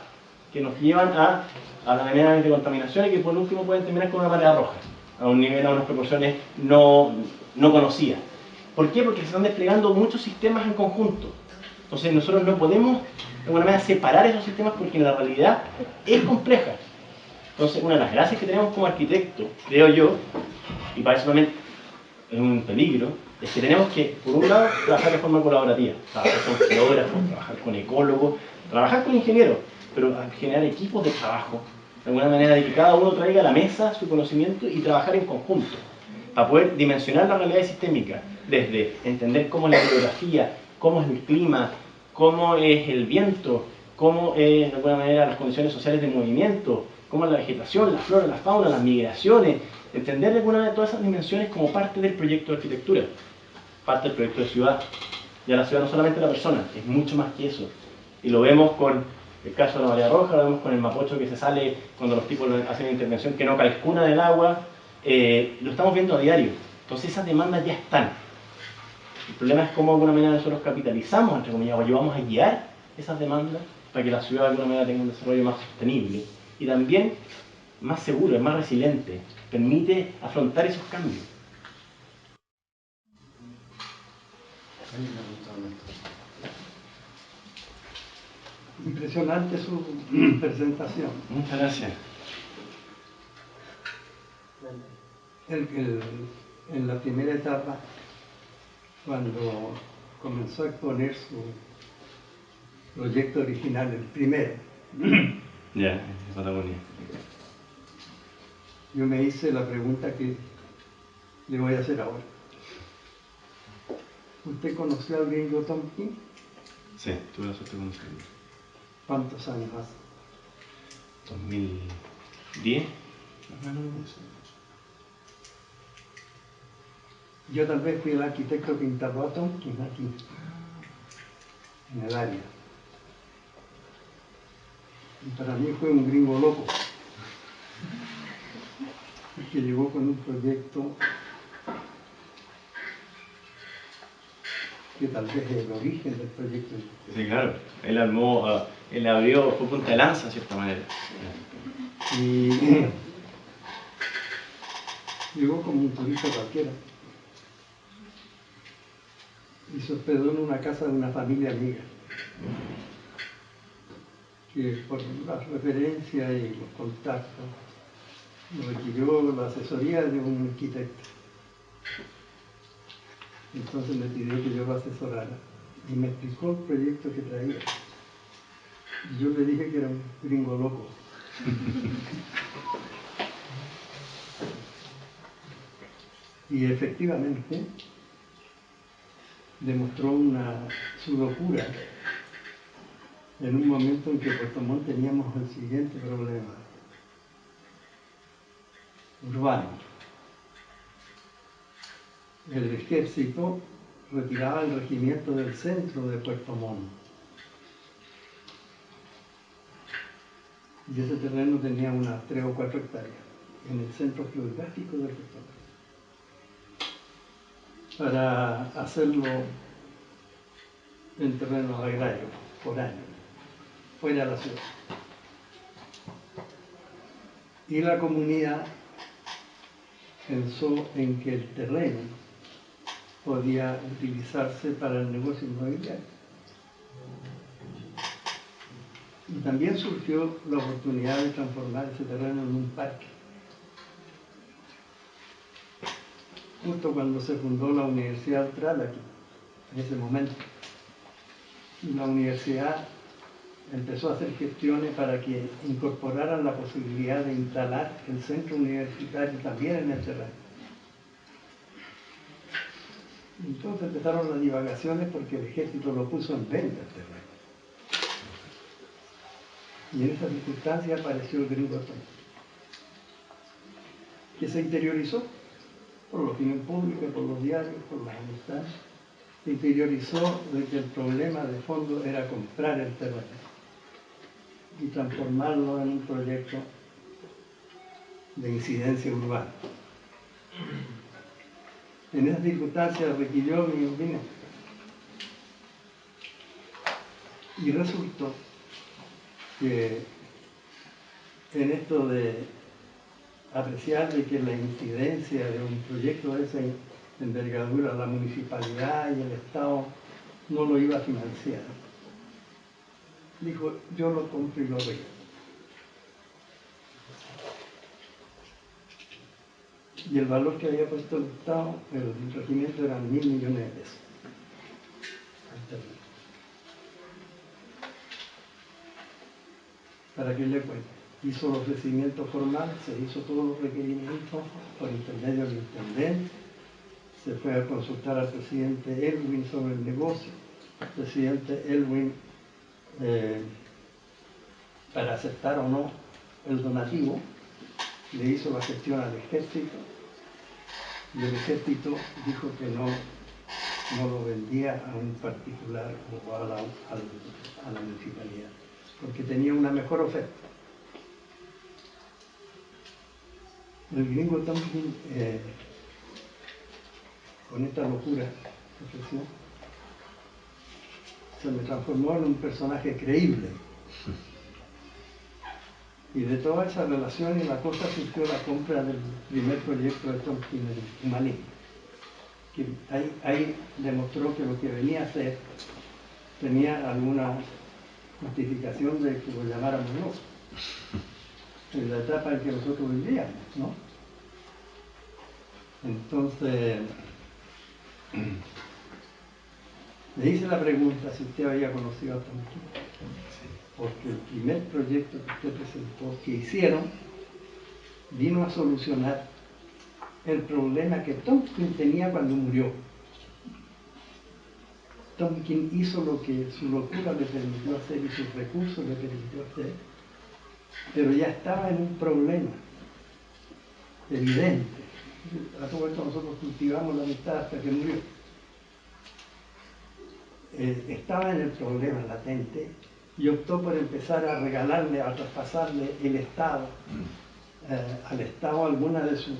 que nos llevan a la manera de contaminación y que por último pueden terminar con una marea roja, a un nivel, a unas proporciones no conocidas. ¿Por qué? Porque se están desplegando muchos sistemas en conjunto. Entonces nosotros no podemos de alguna manera separar esos sistemas porque la realidad es compleja. Entonces una de las gracias que tenemos como arquitectos, creo yo, y para eso también es un peligro, es que tenemos que, por un lado, trabajar de forma colaborativa, trabajar con geógrafos, trabajar con ecólogos, trabajar con ingenieros, pero generar equipos de trabajo, de alguna manera de que cada uno traiga a la mesa su conocimiento y trabajar en conjunto, para poder dimensionar la realidad sistémica, desde entender cómo es la geografía, cómo es el clima, cómo es el viento, cómo es, de alguna manera, las condiciones sociales de movimiento, cómo es la vegetación, la flora, la fauna, las migraciones, entender de alguna manera todas esas dimensiones como parte del proyecto de arquitectura, parte del proyecto de ciudad. Ya la ciudad no solamente la persona, es mucho más que eso. Y lo vemos con el caso de la marea roja, lo vemos con el mapocho que se sale cuando los tipos hacen una intervención que no calcula del agua, lo estamos viendo a diario. Entonces esas demandas ya están. El problema es cómo de alguna manera nosotros capitalizamos, entre comillas, o ayudamos a guiar esas demandas para que la ciudad de alguna manera tenga un desarrollo más sostenible y también más seguro, es más resiliente, permite afrontar esos cambios. Impresionante su presentación. Muchas gracias. En la primera etapa, cuando comenzó a exponer su proyecto original, el primero, Ya, Patagonia. yo me hice la pregunta que le voy a hacer ahora. ¿Usted conoció al gringo Tom King? Sí, tuve la suerte de conocerlo. ¿Cuántos años hace? 2010, más o menos. Yo tal vez fui el arquitecto que instaló a Tom King aquí, en el área. Y para mí fue un gringo loco, que llegó con un proyecto que tal vez es el origen del proyecto. Sí, claro. Él armó, él abrió, fue punta de lanza, de cierta manera. Y llegó como un turista cualquiera. Y se hospedó en una casa de una familia amiga, que por las referencias y los contactos requirió la asesoría de un arquitecto. Entonces me pidió que yo lo asesorara y me explicó el proyecto que traía. Y yo le dije que era un gringo loco. Y efectivamente demostró su locura en un momento en que en Puerto Montt teníamos el siguiente problema urbano. El ejército retiraba el regimiento del centro de Puerto Montt. Y ese terreno tenía unas 3 o 4 hectáreas en el centro geográfico de Puerto Montt. Para hacerlo en terreno agrario, por año, fuera de la ciudad. Y la comunidad pensó en que el terreno podía utilizarse para el negocio inmobiliario. Y también surgió la oportunidad de transformar ese terreno en un parque. Justo cuando se fundó la Universidad Austral aquí, en ese momento. Y la universidad empezó a hacer gestiones para que incorporaran la posibilidad de instalar el centro universitario también en el terreno. Entonces empezaron las divagaciones porque el ejército lo puso en venta el terreno. Y en esa circunstancia apareció el gringo Tom, que se interiorizó por la opinión pública, por los diarios, por las amistades. Se interiorizó de que el problema de fondo era comprar el terreno y transformarlo en un proyecto de incidencia urbana. en esas circunstancias requirió mi opinión. Y resultó que en esto de apreciar de que la incidencia de un proyecto de esa envergadura, la municipalidad y el Estado no lo iba a financiar, dijo, yo lo compro y lo arreglo. Y el valor que había puesto el Estado, el regimiento, eran 1.000 millones de pesos. Para que le cuente. Hizo el ofrecimiento formal, se hizo todos los requerimientos por intermedio del intendente, se fue a consultar al presidente Elwin sobre el negocio, el presidente Elwin, para aceptar o no el donativo, le hizo la gestión al ejército, y el ejército dijo que no lo vendía a un particular o a la municipalidad, porque tenía una mejor oferta. El gringo también, con esta locura que ofreció, se me transformó en un personaje creíble. Y de toda esa relación y la cosa surgió la compra del primer proyecto de Tonkin en Humaní, que ahí demostró que lo que venía a hacer tenía alguna justificación de que lo llamáramos loco, en la etapa en que nosotros vivíamos, ¿no? Entonces, le hice la pregunta si usted había conocido a Tonkin, porque el primer proyecto que usted presentó, que hicieron, vino a solucionar el problema que Tonkin tenía cuando murió. Tonkin hizo lo que su locura le permitió hacer y sus recursos le permitió hacer, pero ya estaba en un problema evidente. A todo esto nosotros cultivamos la amistad hasta que murió. Estaba en el problema latente y optó por empezar a regalarle, a traspasarle el Estado, al Estado algunas de sus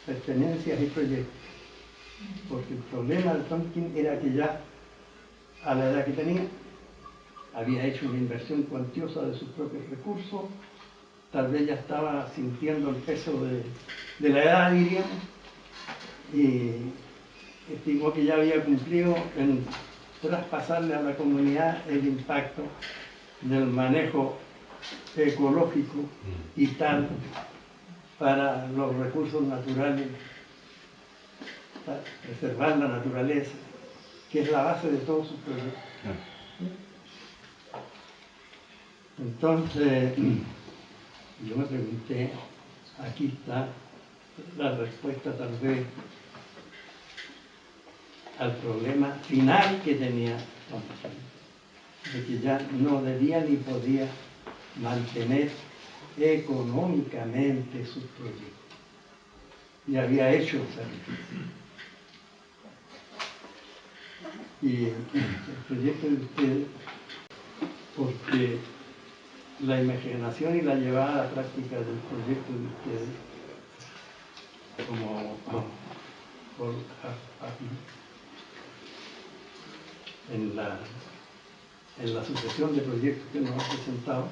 pertenencias y proyectos. Porque el problema de Tonkin era que ya, a la edad que tenía, había hecho una inversión cuantiosa de sus propios recursos, tal vez ya estaba sintiendo el peso de la edad, diríamos, y estimó que ya había cumplido en traspasarle a la comunidad el impacto del manejo ecológico y tal para los recursos naturales, para preservar la naturaleza, que es la base de todos sus proyectos. Entonces, yo me pregunté, aquí está la respuesta tal vez al problema final que tenía Tonkin, de que ya no debía ni podía mantener económicamente sus proyectos. Y había hecho el sacrificio. Y el proyecto de ustedes, porque la imaginación y la llevada a la práctica del proyecto de ustedes, como por en la sucesión de proyectos que nos han presentado,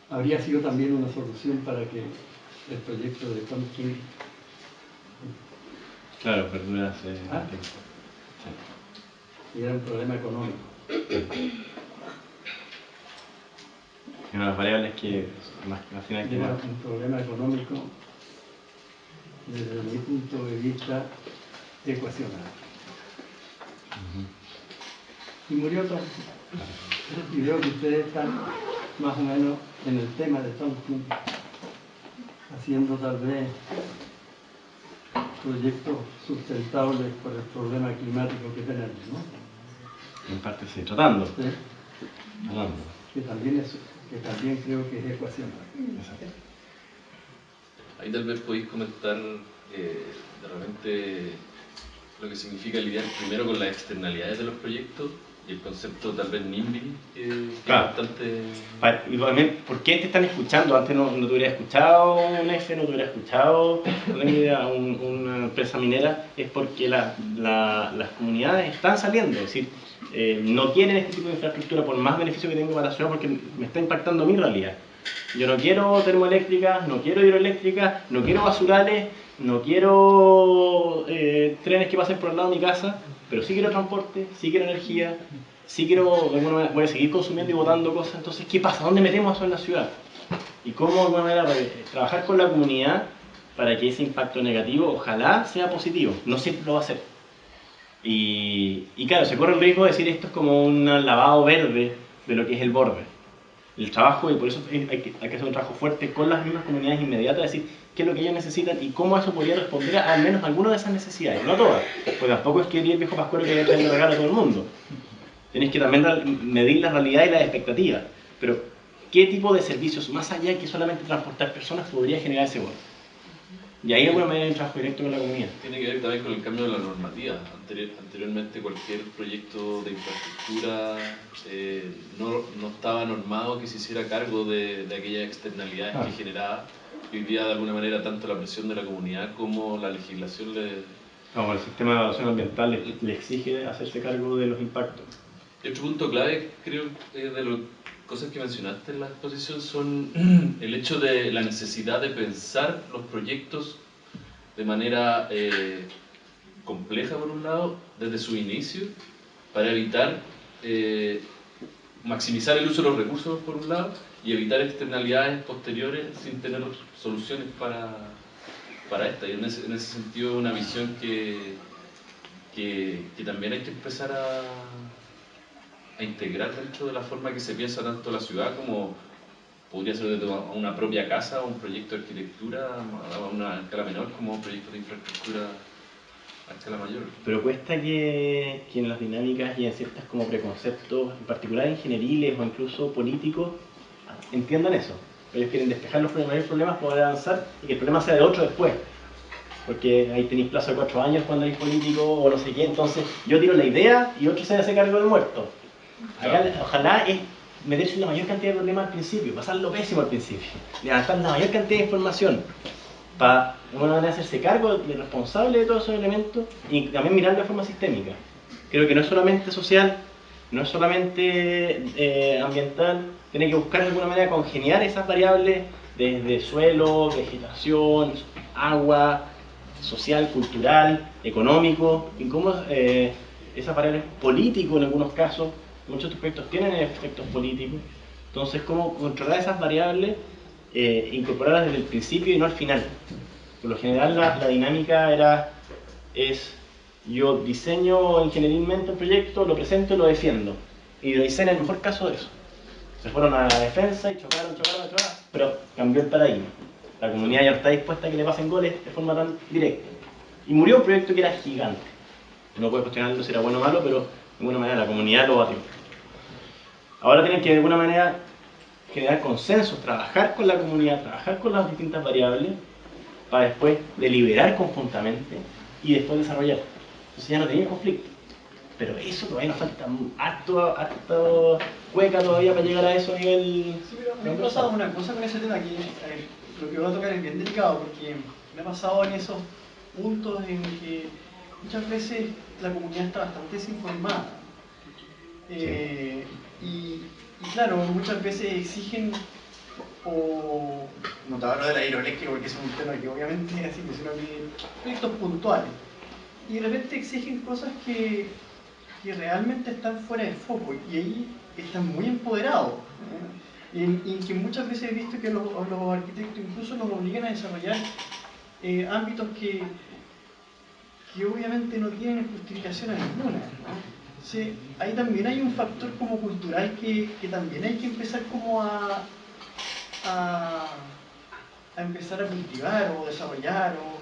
habría sido también una solución para que el proyecto de Tonkin, claro, perdurase ¿Ah? tiempo. Sí. era un problema económico. Y una de las variables que más final que Era más. un problema económico desde mi punto de vista ecuacional. Y murió Tonkin. Y veo que ustedes están más o menos en el tema de Tonkin, haciendo tal vez proyectos sustentables por el problema climático que tenemos, ¿no? En parte sí, tratando. ¿Sí? Tratando. Que también creo que es ecuacional. Exacto. Ahí tal vez podéis comentar de repente lo que significa lidiar primero con las externalidades de los proyectos Y el concepto tal vez NIMBY, que Claro. es bastante... Y también, ¿por qué te están escuchando? Antes no te hubiera escuchado un EFE, no te hubiera escuchado una idea, una empresa minera, es porque las comunidades están saliendo, es decir, no quieren este tipo de infraestructura por más beneficio que tenga para la ciudad porque me está impactando mi realidad. Yo no quiero termoeléctricas, no quiero hidroeléctricas, no quiero basurales, no quiero trenes que pasen por el lado de mi casa, pero sí quiero transporte, sí quiero energía, sí quiero, de alguna manera, voy a seguir consumiendo y botando cosas. Entonces, ¿qué pasa? ¿Dónde metemos eso en la ciudad? Y cómo, de alguna manera, trabajar con la comunidad para que ese impacto negativo, ojalá, sea positivo. No siempre lo va a ser. Y claro, se corre el riesgo de decir esto es como un lavado verde de lo que es el borde. El trabajo, y por eso hay que hacer un trabajo fuerte con las mismas comunidades inmediatas, decir qué es lo que ellos necesitan y cómo eso podría responder a al menos alguna de esas necesidades, no todas, porque tampoco es que el viejo pascuero que trae el regalo a todo el mundo. Tenéis que también medir la realidad y las expectativas, pero ¿qué tipo de servicios, más allá que solamente transportar personas, podría generar ese borde? Y ahí de alguna manera hay un trabajo directo con la comunidad. Tiene que ver también con el cambio de la normativa. Anteriormente cualquier proyecto de infraestructura no estaba normado que se hiciera cargo de aquellas externalidades que generaba. Y hoy día de alguna manera tanto la presión de la comunidad como la legislación Como el sistema de evaluación ambiental le exige hacerse cargo de los impactos. Y otro punto clave, creo, de las cosas que mencionaste en la exposición son el hecho de la necesidad de pensar los proyectos de manera compleja, por un lado, desde su inicio, para evitar maximizar el uso de los recursos, por un lado, y evitar externalidades posteriores sin tener soluciones para esta. Y en ese sentido, una visión que también hay que empezar a integrar dentro de la forma que se piensa tanto la ciudad como podría ser desde una propia casa o un proyecto de arquitectura a una escala menor como un proyecto de infraestructura a escala mayor. Pero cuesta que en las dinámicas y en ciertas como preconceptos, en particular ingenieriles o incluso políticos, entiendan eso. Ellos quieren despejar los mayores problemas, poder avanzar y que el problema sea de otro después. Porque ahí tenéis plazo de 4 años cuando eres político o no sé qué, entonces yo tiro la idea y otro se hace cargo del muerto. Acá, ojalá es meterse en la mayor cantidad de problemas al principio, pasarlo pésimo al principio, levantar la mayor cantidad de información para de alguna manera hacerse cargo de responsable de todos esos elementos y también mirarlo de forma sistémica. Creo que no es solamente social, no es solamente ambiental, tiene que buscar de alguna manera congeniar esas variables desde suelo, vegetación, agua, social, cultural, económico, y cómo esas variables políticos en algunos casos, muchos de estos proyectos tienen efectos políticos, entonces cómo controlar esas variables, incorporarlas desde el principio y no al final. Por lo general la dinámica es yo diseño ingenierilmente un proyecto, lo presento y lo defiendo. Y lo hice en el mejor caso de eso. Se fueron a la defensa y chocaron, pero cambió el paradigma. La comunidad ya no está dispuesta a que le pasen goles de forma tan directa. Y murió un proyecto que era gigante. No puede cuestionarlo si era bueno o malo, pero de alguna manera la comunidad lo batió. Ahora tienen que de alguna manera generar consensos, trabajar con la comunidad, trabajar con las distintas variables, para después deliberar conjuntamente y después desarrollar. Entonces ya no tenía conflicto. Pero eso todavía nos falta harto hueca todavía para llegar a eso a nivel... Sí, pero me ha pasado una cosa con ese tema que lo que voy a tocar es bien delicado porque me ha pasado en esos puntos en que muchas veces la comunidad está bastante desinformada. Y claro, muchas veces exigen o no te hablo de la hidroeléctrica porque es un tema que obviamente es así, sino que proyectos puntuales. Y de repente exigen cosas que realmente están fuera de foco y ahí están muy empoderados. Y que muchas veces he visto que los arquitectos incluso los obligan a desarrollar ámbitos que obviamente no tienen justificación alguna, ¿no? Entonces, ahí también hay un factor como cultural que también hay que empezar como a empezar a cultivar o desarrollar, o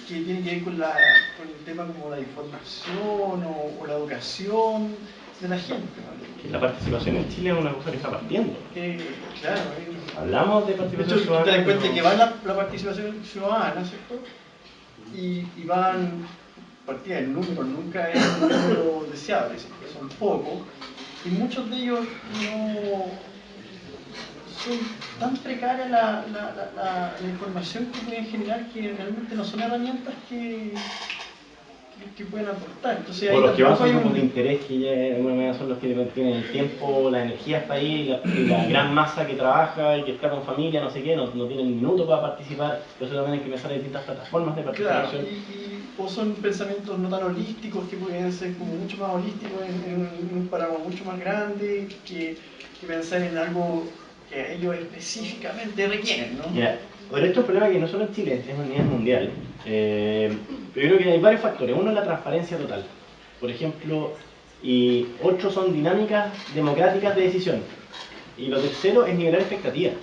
que tiene que ver con el tema como la información o la educación de la gente, ¿no? La participación en Chile es una cosa que está partiendo. Claro. Hablamos de participación De hecho, ciudadana. te das cuenta que va la participación ciudadana, ¿cierto? Y van partida el número nunca es un número deseable, siempre son pocos, y muchos de ellos no son tan precaria la información que pueden generar que realmente no son herramientas que pueden aportar. Entonces, O los que van son hay grupos de interés que ya de alguna manera son los que tienen el tiempo, la energía para ir, y la gran masa que trabaja y que está con familia, no sé qué, no tienen minuto para participar, entonces también hay que pensar en distintas plataformas de participación. Claro, o son pensamientos no tan holísticos que pueden ser como mucho más holísticos en un panorama mucho más grande que pensar en algo que ellos específicamente requieren, ¿no? Yeah. Pero esto es un problema que no solo en Chile, es a nivel mundial. Pero yo creo que hay varios factores. Uno es la transparencia total. Por ejemplo, y otros son dinámicas democráticas de decisión. Y lo tercero es nivelar expectativas.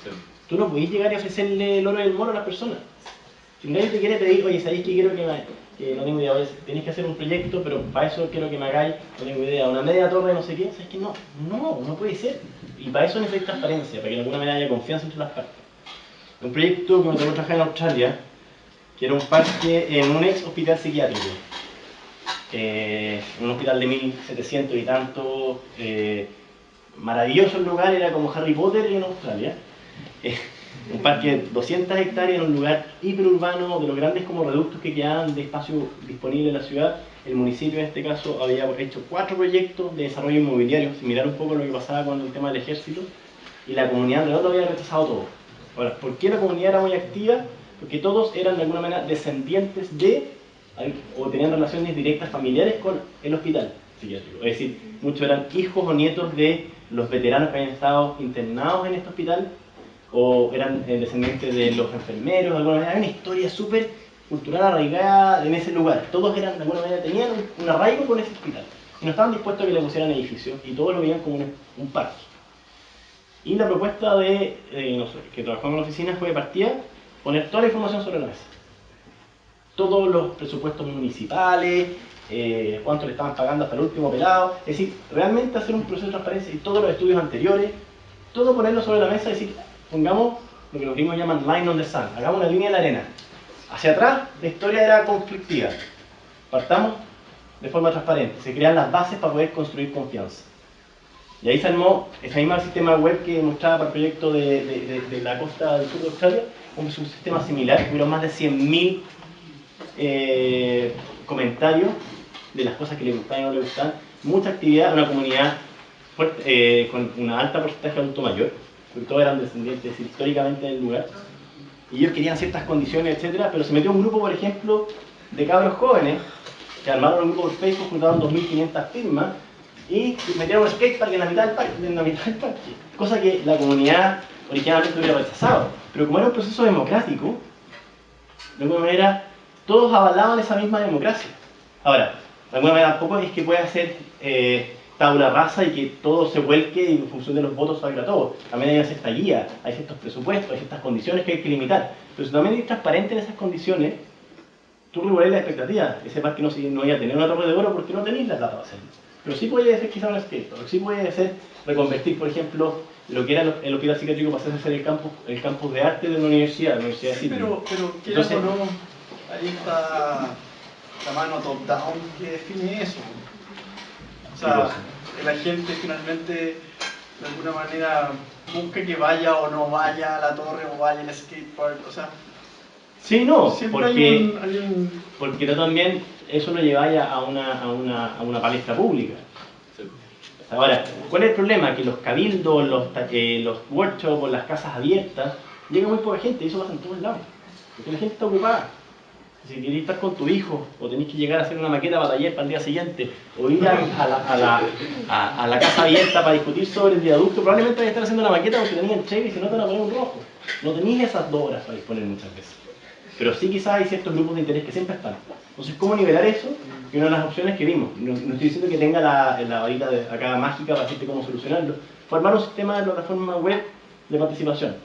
Sí. Tú no podés llegar y ofrecerle el oro del moro a las personas. Si nadie te quiere pedir, oye, ¿sabéis que quiero que no tengo idea, oye, tenéis que hacer un proyecto, pero para eso quiero que me hagáis, no tengo idea, una media torre, no sé qué? ¿Sabes que no puede ser. Y para eso necesitas transparencia, para que de alguna manera haya confianza entre las partes. Un proyecto que me tocó trabajar en Australia, que era un parque en un ex hospital psiquiátrico. Un hospital de 1700 y tanto, maravilloso el lugar, era como Harry Potter en Australia. Un parque de 200 hectáreas en un lugar hiperurbano, de los grandes como reductos que quedaban de espacio disponible en la ciudad. El municipio en este caso había hecho 4 proyectos de desarrollo inmobiliario, similar un poco a lo que pasaba con el tema del ejército, y la comunidad alrededor lo había rechazado todo. Ahora, ¿por qué la comunidad era muy activa? Porque todos eran de alguna manera descendientes de, o tenían relaciones directas familiares con el hospital psiquiátrico. Es decir, muchos eran hijos o nietos de los veteranos que habían estado internados en este hospital, o eran descendientes de los enfermeros, de alguna manera. Hay una historia súper cultural arraigada en ese lugar. Todos eran, de alguna manera, tenían un arraigo con ese hospital. Y no estaban dispuestos a que le pusieran edificios, y todos lo veían como un parque. Y la propuesta que trabajamos en la oficina fue de partida poner toda la información sobre la mesa. Todos los presupuestos municipales, cuánto le estaban pagando hasta el último pelado. Es decir, realmente hacer un proceso de transparencia y todos los estudios anteriores, todo ponerlo sobre la mesa y decir, pongamos lo que los gringos llaman line on the sand, hagamos una línea en la arena. Hacia atrás, la historia era conflictiva. Partamos de forma transparente, se crean las bases para poder construir confianza. Y ahí se armó ese mismo sistema web que mostraba para el proyecto de la costa del sur de Australia, un sistema similar, hubieron más de 100.000 comentarios de las cosas que le gustaban y no le gustaban, mucha actividad, una comunidad fuerte, con una alta porcentaje de adulto mayor, porque todos eran descendientes históricamente del lugar, y ellos querían ciertas condiciones, etcétera, pero se metió un grupo, por ejemplo, de cabros jóvenes, que armaron un grupo por Facebook, juntaron 2.500 firmas, y metieron un skatepark en la mitad del parque, cosa que la comunidad originalmente hubiera rechazado. Pero como era un proceso democrático, de alguna manera todos avalaban esa misma democracia. Ahora, de alguna manera tampoco es que pueda ser tabla rasa y que todo se vuelque y en función de los votos salga todo. También hay cierta guía, hay ciertos presupuestos, hay ciertas condiciones que hay que limitar. Pero si también eres transparente en esas condiciones, tú regulas la expectativa. Ese parque no iba a tener una torre de oro porque no tenéis la plata para hacerlo. Pero sí puede ser quizá un skatepark, sí puede ser reconvertir, por ejemplo, lo que era el hospital psiquiátrico para hacer el campus de arte de una universidad, de Sí, pero entonces, o no, ahí está la mano top-down que define eso. O sea, que la gente finalmente, de alguna manera, busque que vaya o no vaya a la torre o vaya al skatepark, o sea... Sí, no, siempre porque no también eso lo lleváis a una palestra pública. Sí. Ahora, ¿cuál es el problema? Que los cabildos, los workshops, las casas abiertas, llega muy poca gente y eso pasa en todos lados. Porque la gente está ocupada. Si queréis estar con tu hijo, o tenéis que llegar a hacer una maqueta para taller para el día siguiente, o ir a la casa abierta para discutir sobre el viaducto, probablemente vais a estar haciendo la maqueta porque tenían Chevy y se no te van a poner un rojo. No tenéis esas 2 horas para disponer muchas veces. Pero sí quizás hay ciertos grupos de interés que siempre están. Entonces, ¿cómo nivelar eso? Y una de las opciones que vimos, no estoy diciendo que tenga la varita de acá mágica para decirte cómo solucionarlo, fue armar un sistema de plataforma web de participación.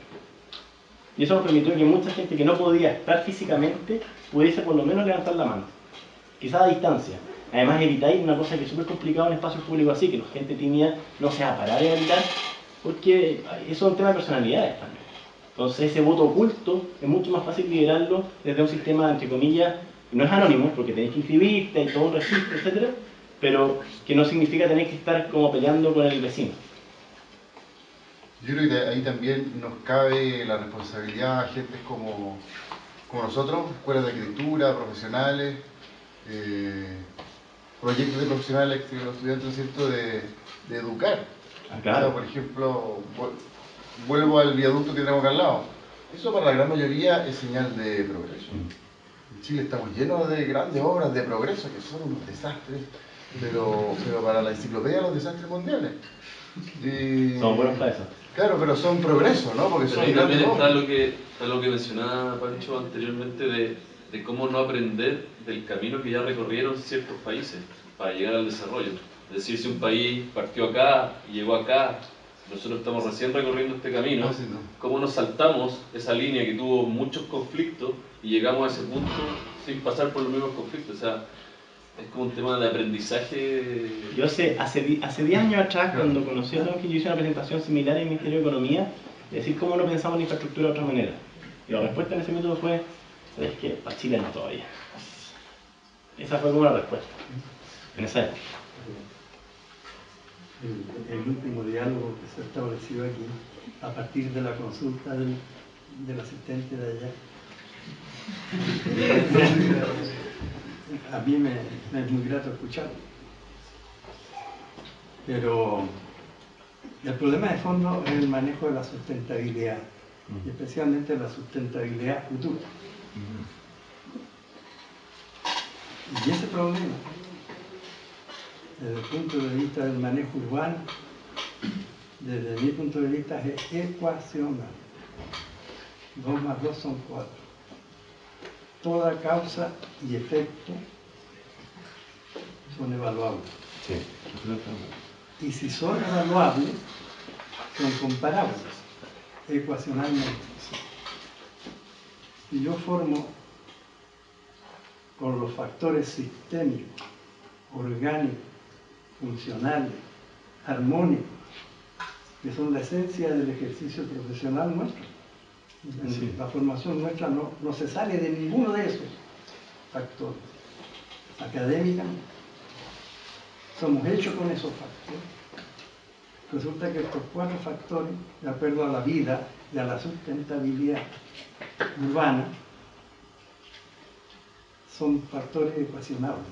Y eso nos permitió que mucha gente que no podía estar físicamente pudiese por lo menos levantar la mano, quizás a distancia. Además evitáis una cosa que es súper complicada en espacios públicos así, que la gente tímida no se va a parar y a gritar, porque eso es un tema de personalidades también. Entonces ese voto oculto es mucho más fácil liderarlo desde un sistema, entre comillas, no es anónimo porque tenés que inscribirte, hay todo un registro, etcétera, pero que no significa tener que estar como peleando con el vecino. Yo creo que ahí también nos cabe la responsabilidad a gentes como nosotros, escuelas de arquitectura, profesionales, proyectos de profesionales que los estudiantes, ¿cierto?, de educar. Claro. O sea, por ejemplo, vuelvo al viaducto que tenemos acá al lado. Eso para la gran mayoría es señal de progreso. En Chile estamos llenos de grandes obras de progreso que son unos desastres, pero para la enciclopedia los desastres mundiales. Son buenos para eso. Claro, pero son progresos, ¿no? Porque Pero son ahí también grandes está obras. lo que mencionaba Pancho anteriormente de cómo no aprender del camino que ya recorrieron ciertos países para llegar al desarrollo. Es decir, si un país partió acá y llegó acá, nosotros estamos recién recorriendo este camino, ¿cómo nos saltamos esa línea que tuvo muchos conflictos y llegamos a ese punto sin pasar por los mismos conflictos? O sea, es como un tema de aprendizaje. Yo sé, hace 10 años atrás, cuando conocí a Tom, que yo hice una presentación similar en el Ministerio de Economía, de decir cómo no pensamos en infraestructura de otra manera. Y la respuesta en ese método fue, es que para Chile no todavía. Esa fue como la respuesta, en esa época. El último diálogo que se estableció aquí, a partir de la consulta del asistente de allá, a mí me es muy grato escucharlo. Pero el problema de fondo es el manejo de la sustentabilidad, y especialmente la sustentabilidad futura. Y ese problema, desde el punto de vista del manejo urbano, desde mi punto de vista es ecuacional. 2 más 2 son 4. Toda causa y efecto son evaluables. Sí. Y si son evaluables, son comparables ecuacionalmente. Si yo formo con los factores sistémicos, orgánicos, funcionales, armónicos, que son la esencia del ejercicio profesional nuestro. Sí. La formación nuestra no se sale de ninguno de esos factores. Académicamente, somos hechos con esos factores. Resulta que estos 4 factores, de acuerdo a la vida y a la sustentabilidad urbana, son factores ecuacionables.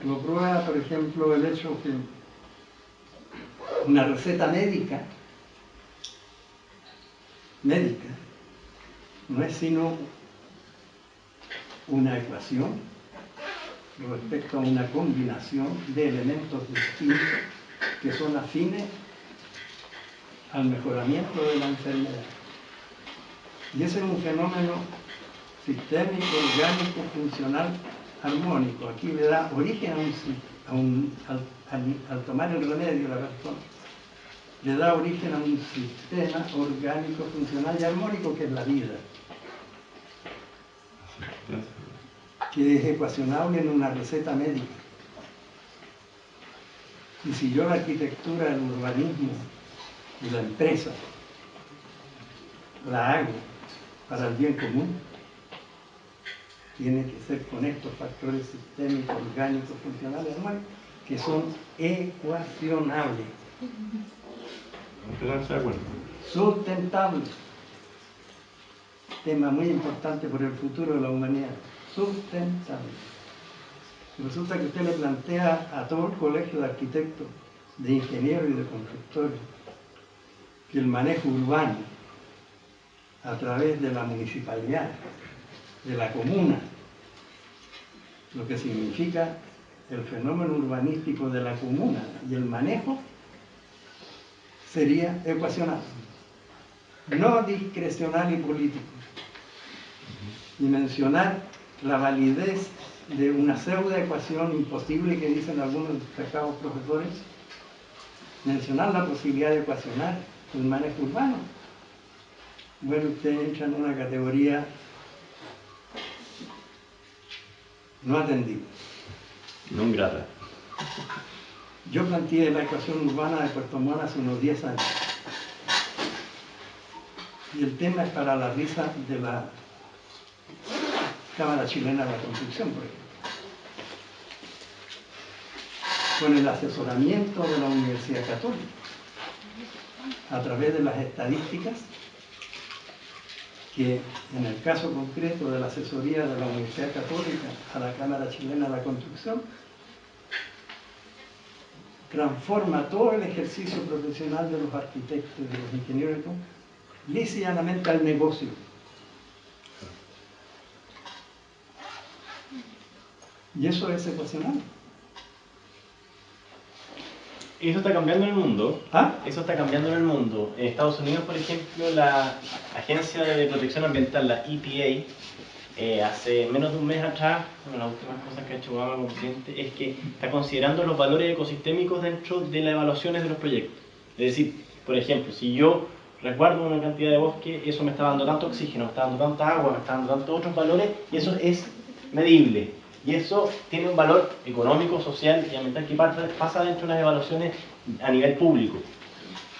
Lo prueba, por ejemplo, el hecho que una receta médica no es sino una ecuación respecto a una combinación de elementos distintos que son afines al mejoramiento de la enfermedad. Y ese es un fenómeno sistémico, orgánico, funcional, armónico. Aquí le da origen al tomar el remedio la persona, le da origen a un sistema orgánico, funcional y armónico que es la vida, que es ecuacionable en una receta médica. Y si yo la arquitectura, el urbanismo y la empresa la hago para el bien común, tiene que ser con estos factores sistémicos, orgánicos, funcionales, armónicos, que son ecuacionables. De acuerdo. Sustentables. Tema muy importante por el futuro de la humanidad. Sustentable. Resulta que usted le plantea a todo el colegio de arquitectos, de ingenieros y de constructores, que el manejo urbano, a través de la municipalidad, de la comuna, lo que significa el fenómeno urbanístico de la comuna y el manejo, sería ecuacional, no discrecional y político. Y mencionar la validez de una pseudoecuación imposible que dicen algunos destacados profesores, mencionar la posibilidad de ecuacionar el manejo urbano. Bueno, usted entra en una categoría no atendida. No grata. Yo planteé la ecuación urbana de Puerto Montt hace unos 10 años. Y el tema es para la risa de la Cámara Chilena de la Construcción, por ejemplo. Con el asesoramiento de la Universidad Católica, a través de las estadísticas que en el caso concreto de la asesoría de la Universidad Católica a la Cámara Chilena de la Construcción, transforma todo el ejercicio profesional de los arquitectos y de los ingenieros lisa y llanamente al negocio. Y eso es ecuacional. Eso está cambiando en el mundo. ¿Ah? Eso está cambiando en el mundo. En Estados Unidos, por ejemplo, la Agencia de Protección Ambiental, la EPA, hace menos de un mes atrás, una de las últimas cosas que ha hecho Obama como presidente, es que está considerando los valores ecosistémicos dentro de las evaluaciones de los proyectos. Es decir, por ejemplo, si yo resguardo una cantidad de bosque, eso me está dando tanto oxígeno, me está dando tanta agua, me está dando tantos otros valores, y eso es medible. Y eso tiene un valor económico, social y ambiental que pasa dentro de las evaluaciones a nivel público.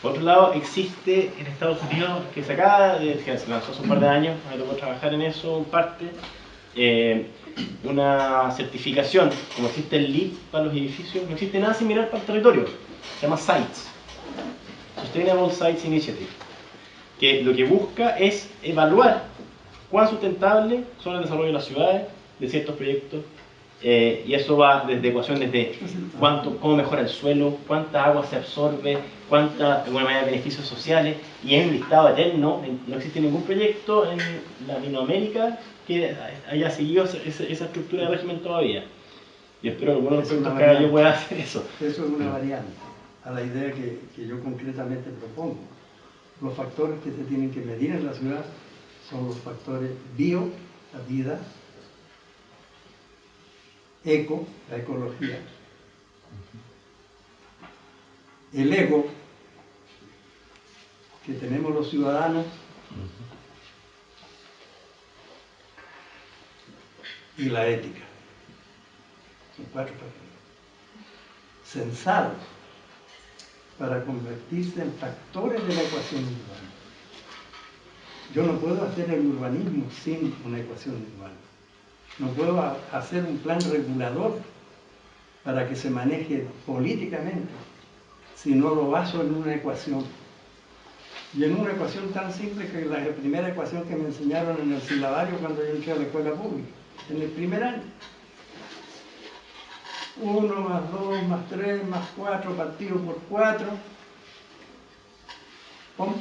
Por otro lado, existe en Estados Unidos, que se lanzó hace un par de años, me tocó trabajar en eso en parte, una certificación, como existe el LEED para los edificios, no existe nada similar para el territorio, se llama SITES, Sustainable Sites Initiative, que lo que busca es evaluar cuán sustentable son el desarrollo de las ciudades, de ciertos proyectos, y eso va desde ecuaciones de cómo mejora el suelo, cuánta agua se absorbe, de alguna manera beneficios sociales, y es un listado eterno. No existe ningún proyecto en Latinoamérica que haya seguido esa estructura de régimen todavía. Y espero que algunos de los proyectos que haga yo pueda hacer eso. Eso es una variante a la idea que yo concretamente propongo. Los factores que se tienen que medir en la ciudad son los factores bio, la vida, eco, la ecología, el ego que tenemos los ciudadanos y la ética. Son 4 factores sensados para convertirse en factores de la ecuación urbana. Yo no puedo hacer el urbanismo sin una ecuación urbana. No puedo hacer un plan regulador para que se maneje políticamente si no lo baso en una ecuación. Y en una ecuación tan simple que la primera ecuación que me enseñaron en el silabario cuando yo entré a la escuela pública, en el primer año. 1 más 2 más 3 más 4 partido por 4. ¿Cómo?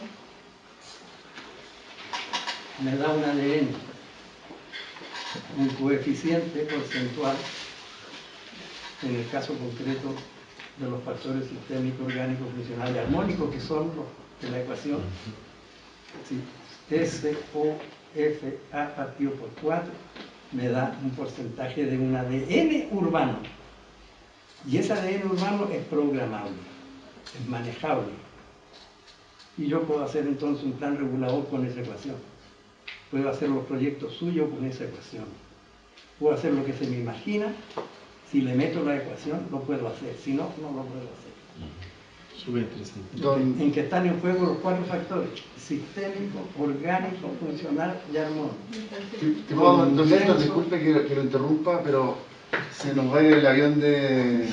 Me da un ADN. Un coeficiente porcentual, en el caso concreto de los factores sistémicos, orgánicos, funcionales y armónicos, que son los de la ecuación. Sí. SOFA partido por 4 me da un porcentaje de un ADN urbano. Y ese ADN urbano es programable, es manejable. Y yo puedo hacer entonces un plan regulador con esa ecuación. Puedo hacer los proyectos suyos con esa ecuación. Puedo hacer lo que se me imagina. Si le meto la ecuación, lo puedo hacer. Si no, no lo puedo hacer. Súper interesante. En que están en juego los 4 factores: sistémico, orgánico, funcional y armónico. Don Néstor, disculpe que lo interrumpa, pero se nos va a ir el avión de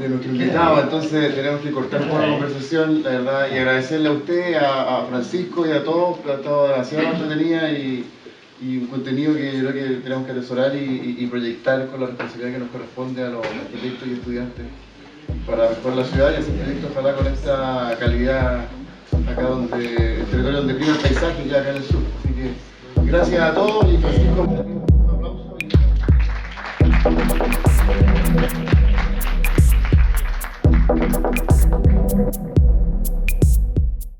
nuestro invitado, entonces tenemos que cortar por la conversación, la verdad, y agradecerle a usted, a Francisco y a todos, que ha estado demasiado entretenida y un contenido que yo creo que tenemos que atesorar y proyectar con la responsabilidad que nos corresponde a los arquitectos y estudiantes para mejorar la ciudad y hacer proyectos, ojalá, con esta calidad acá donde, el territorio donde prima el paisaje, ya acá en el sur. Así que gracias a todos y Francisco.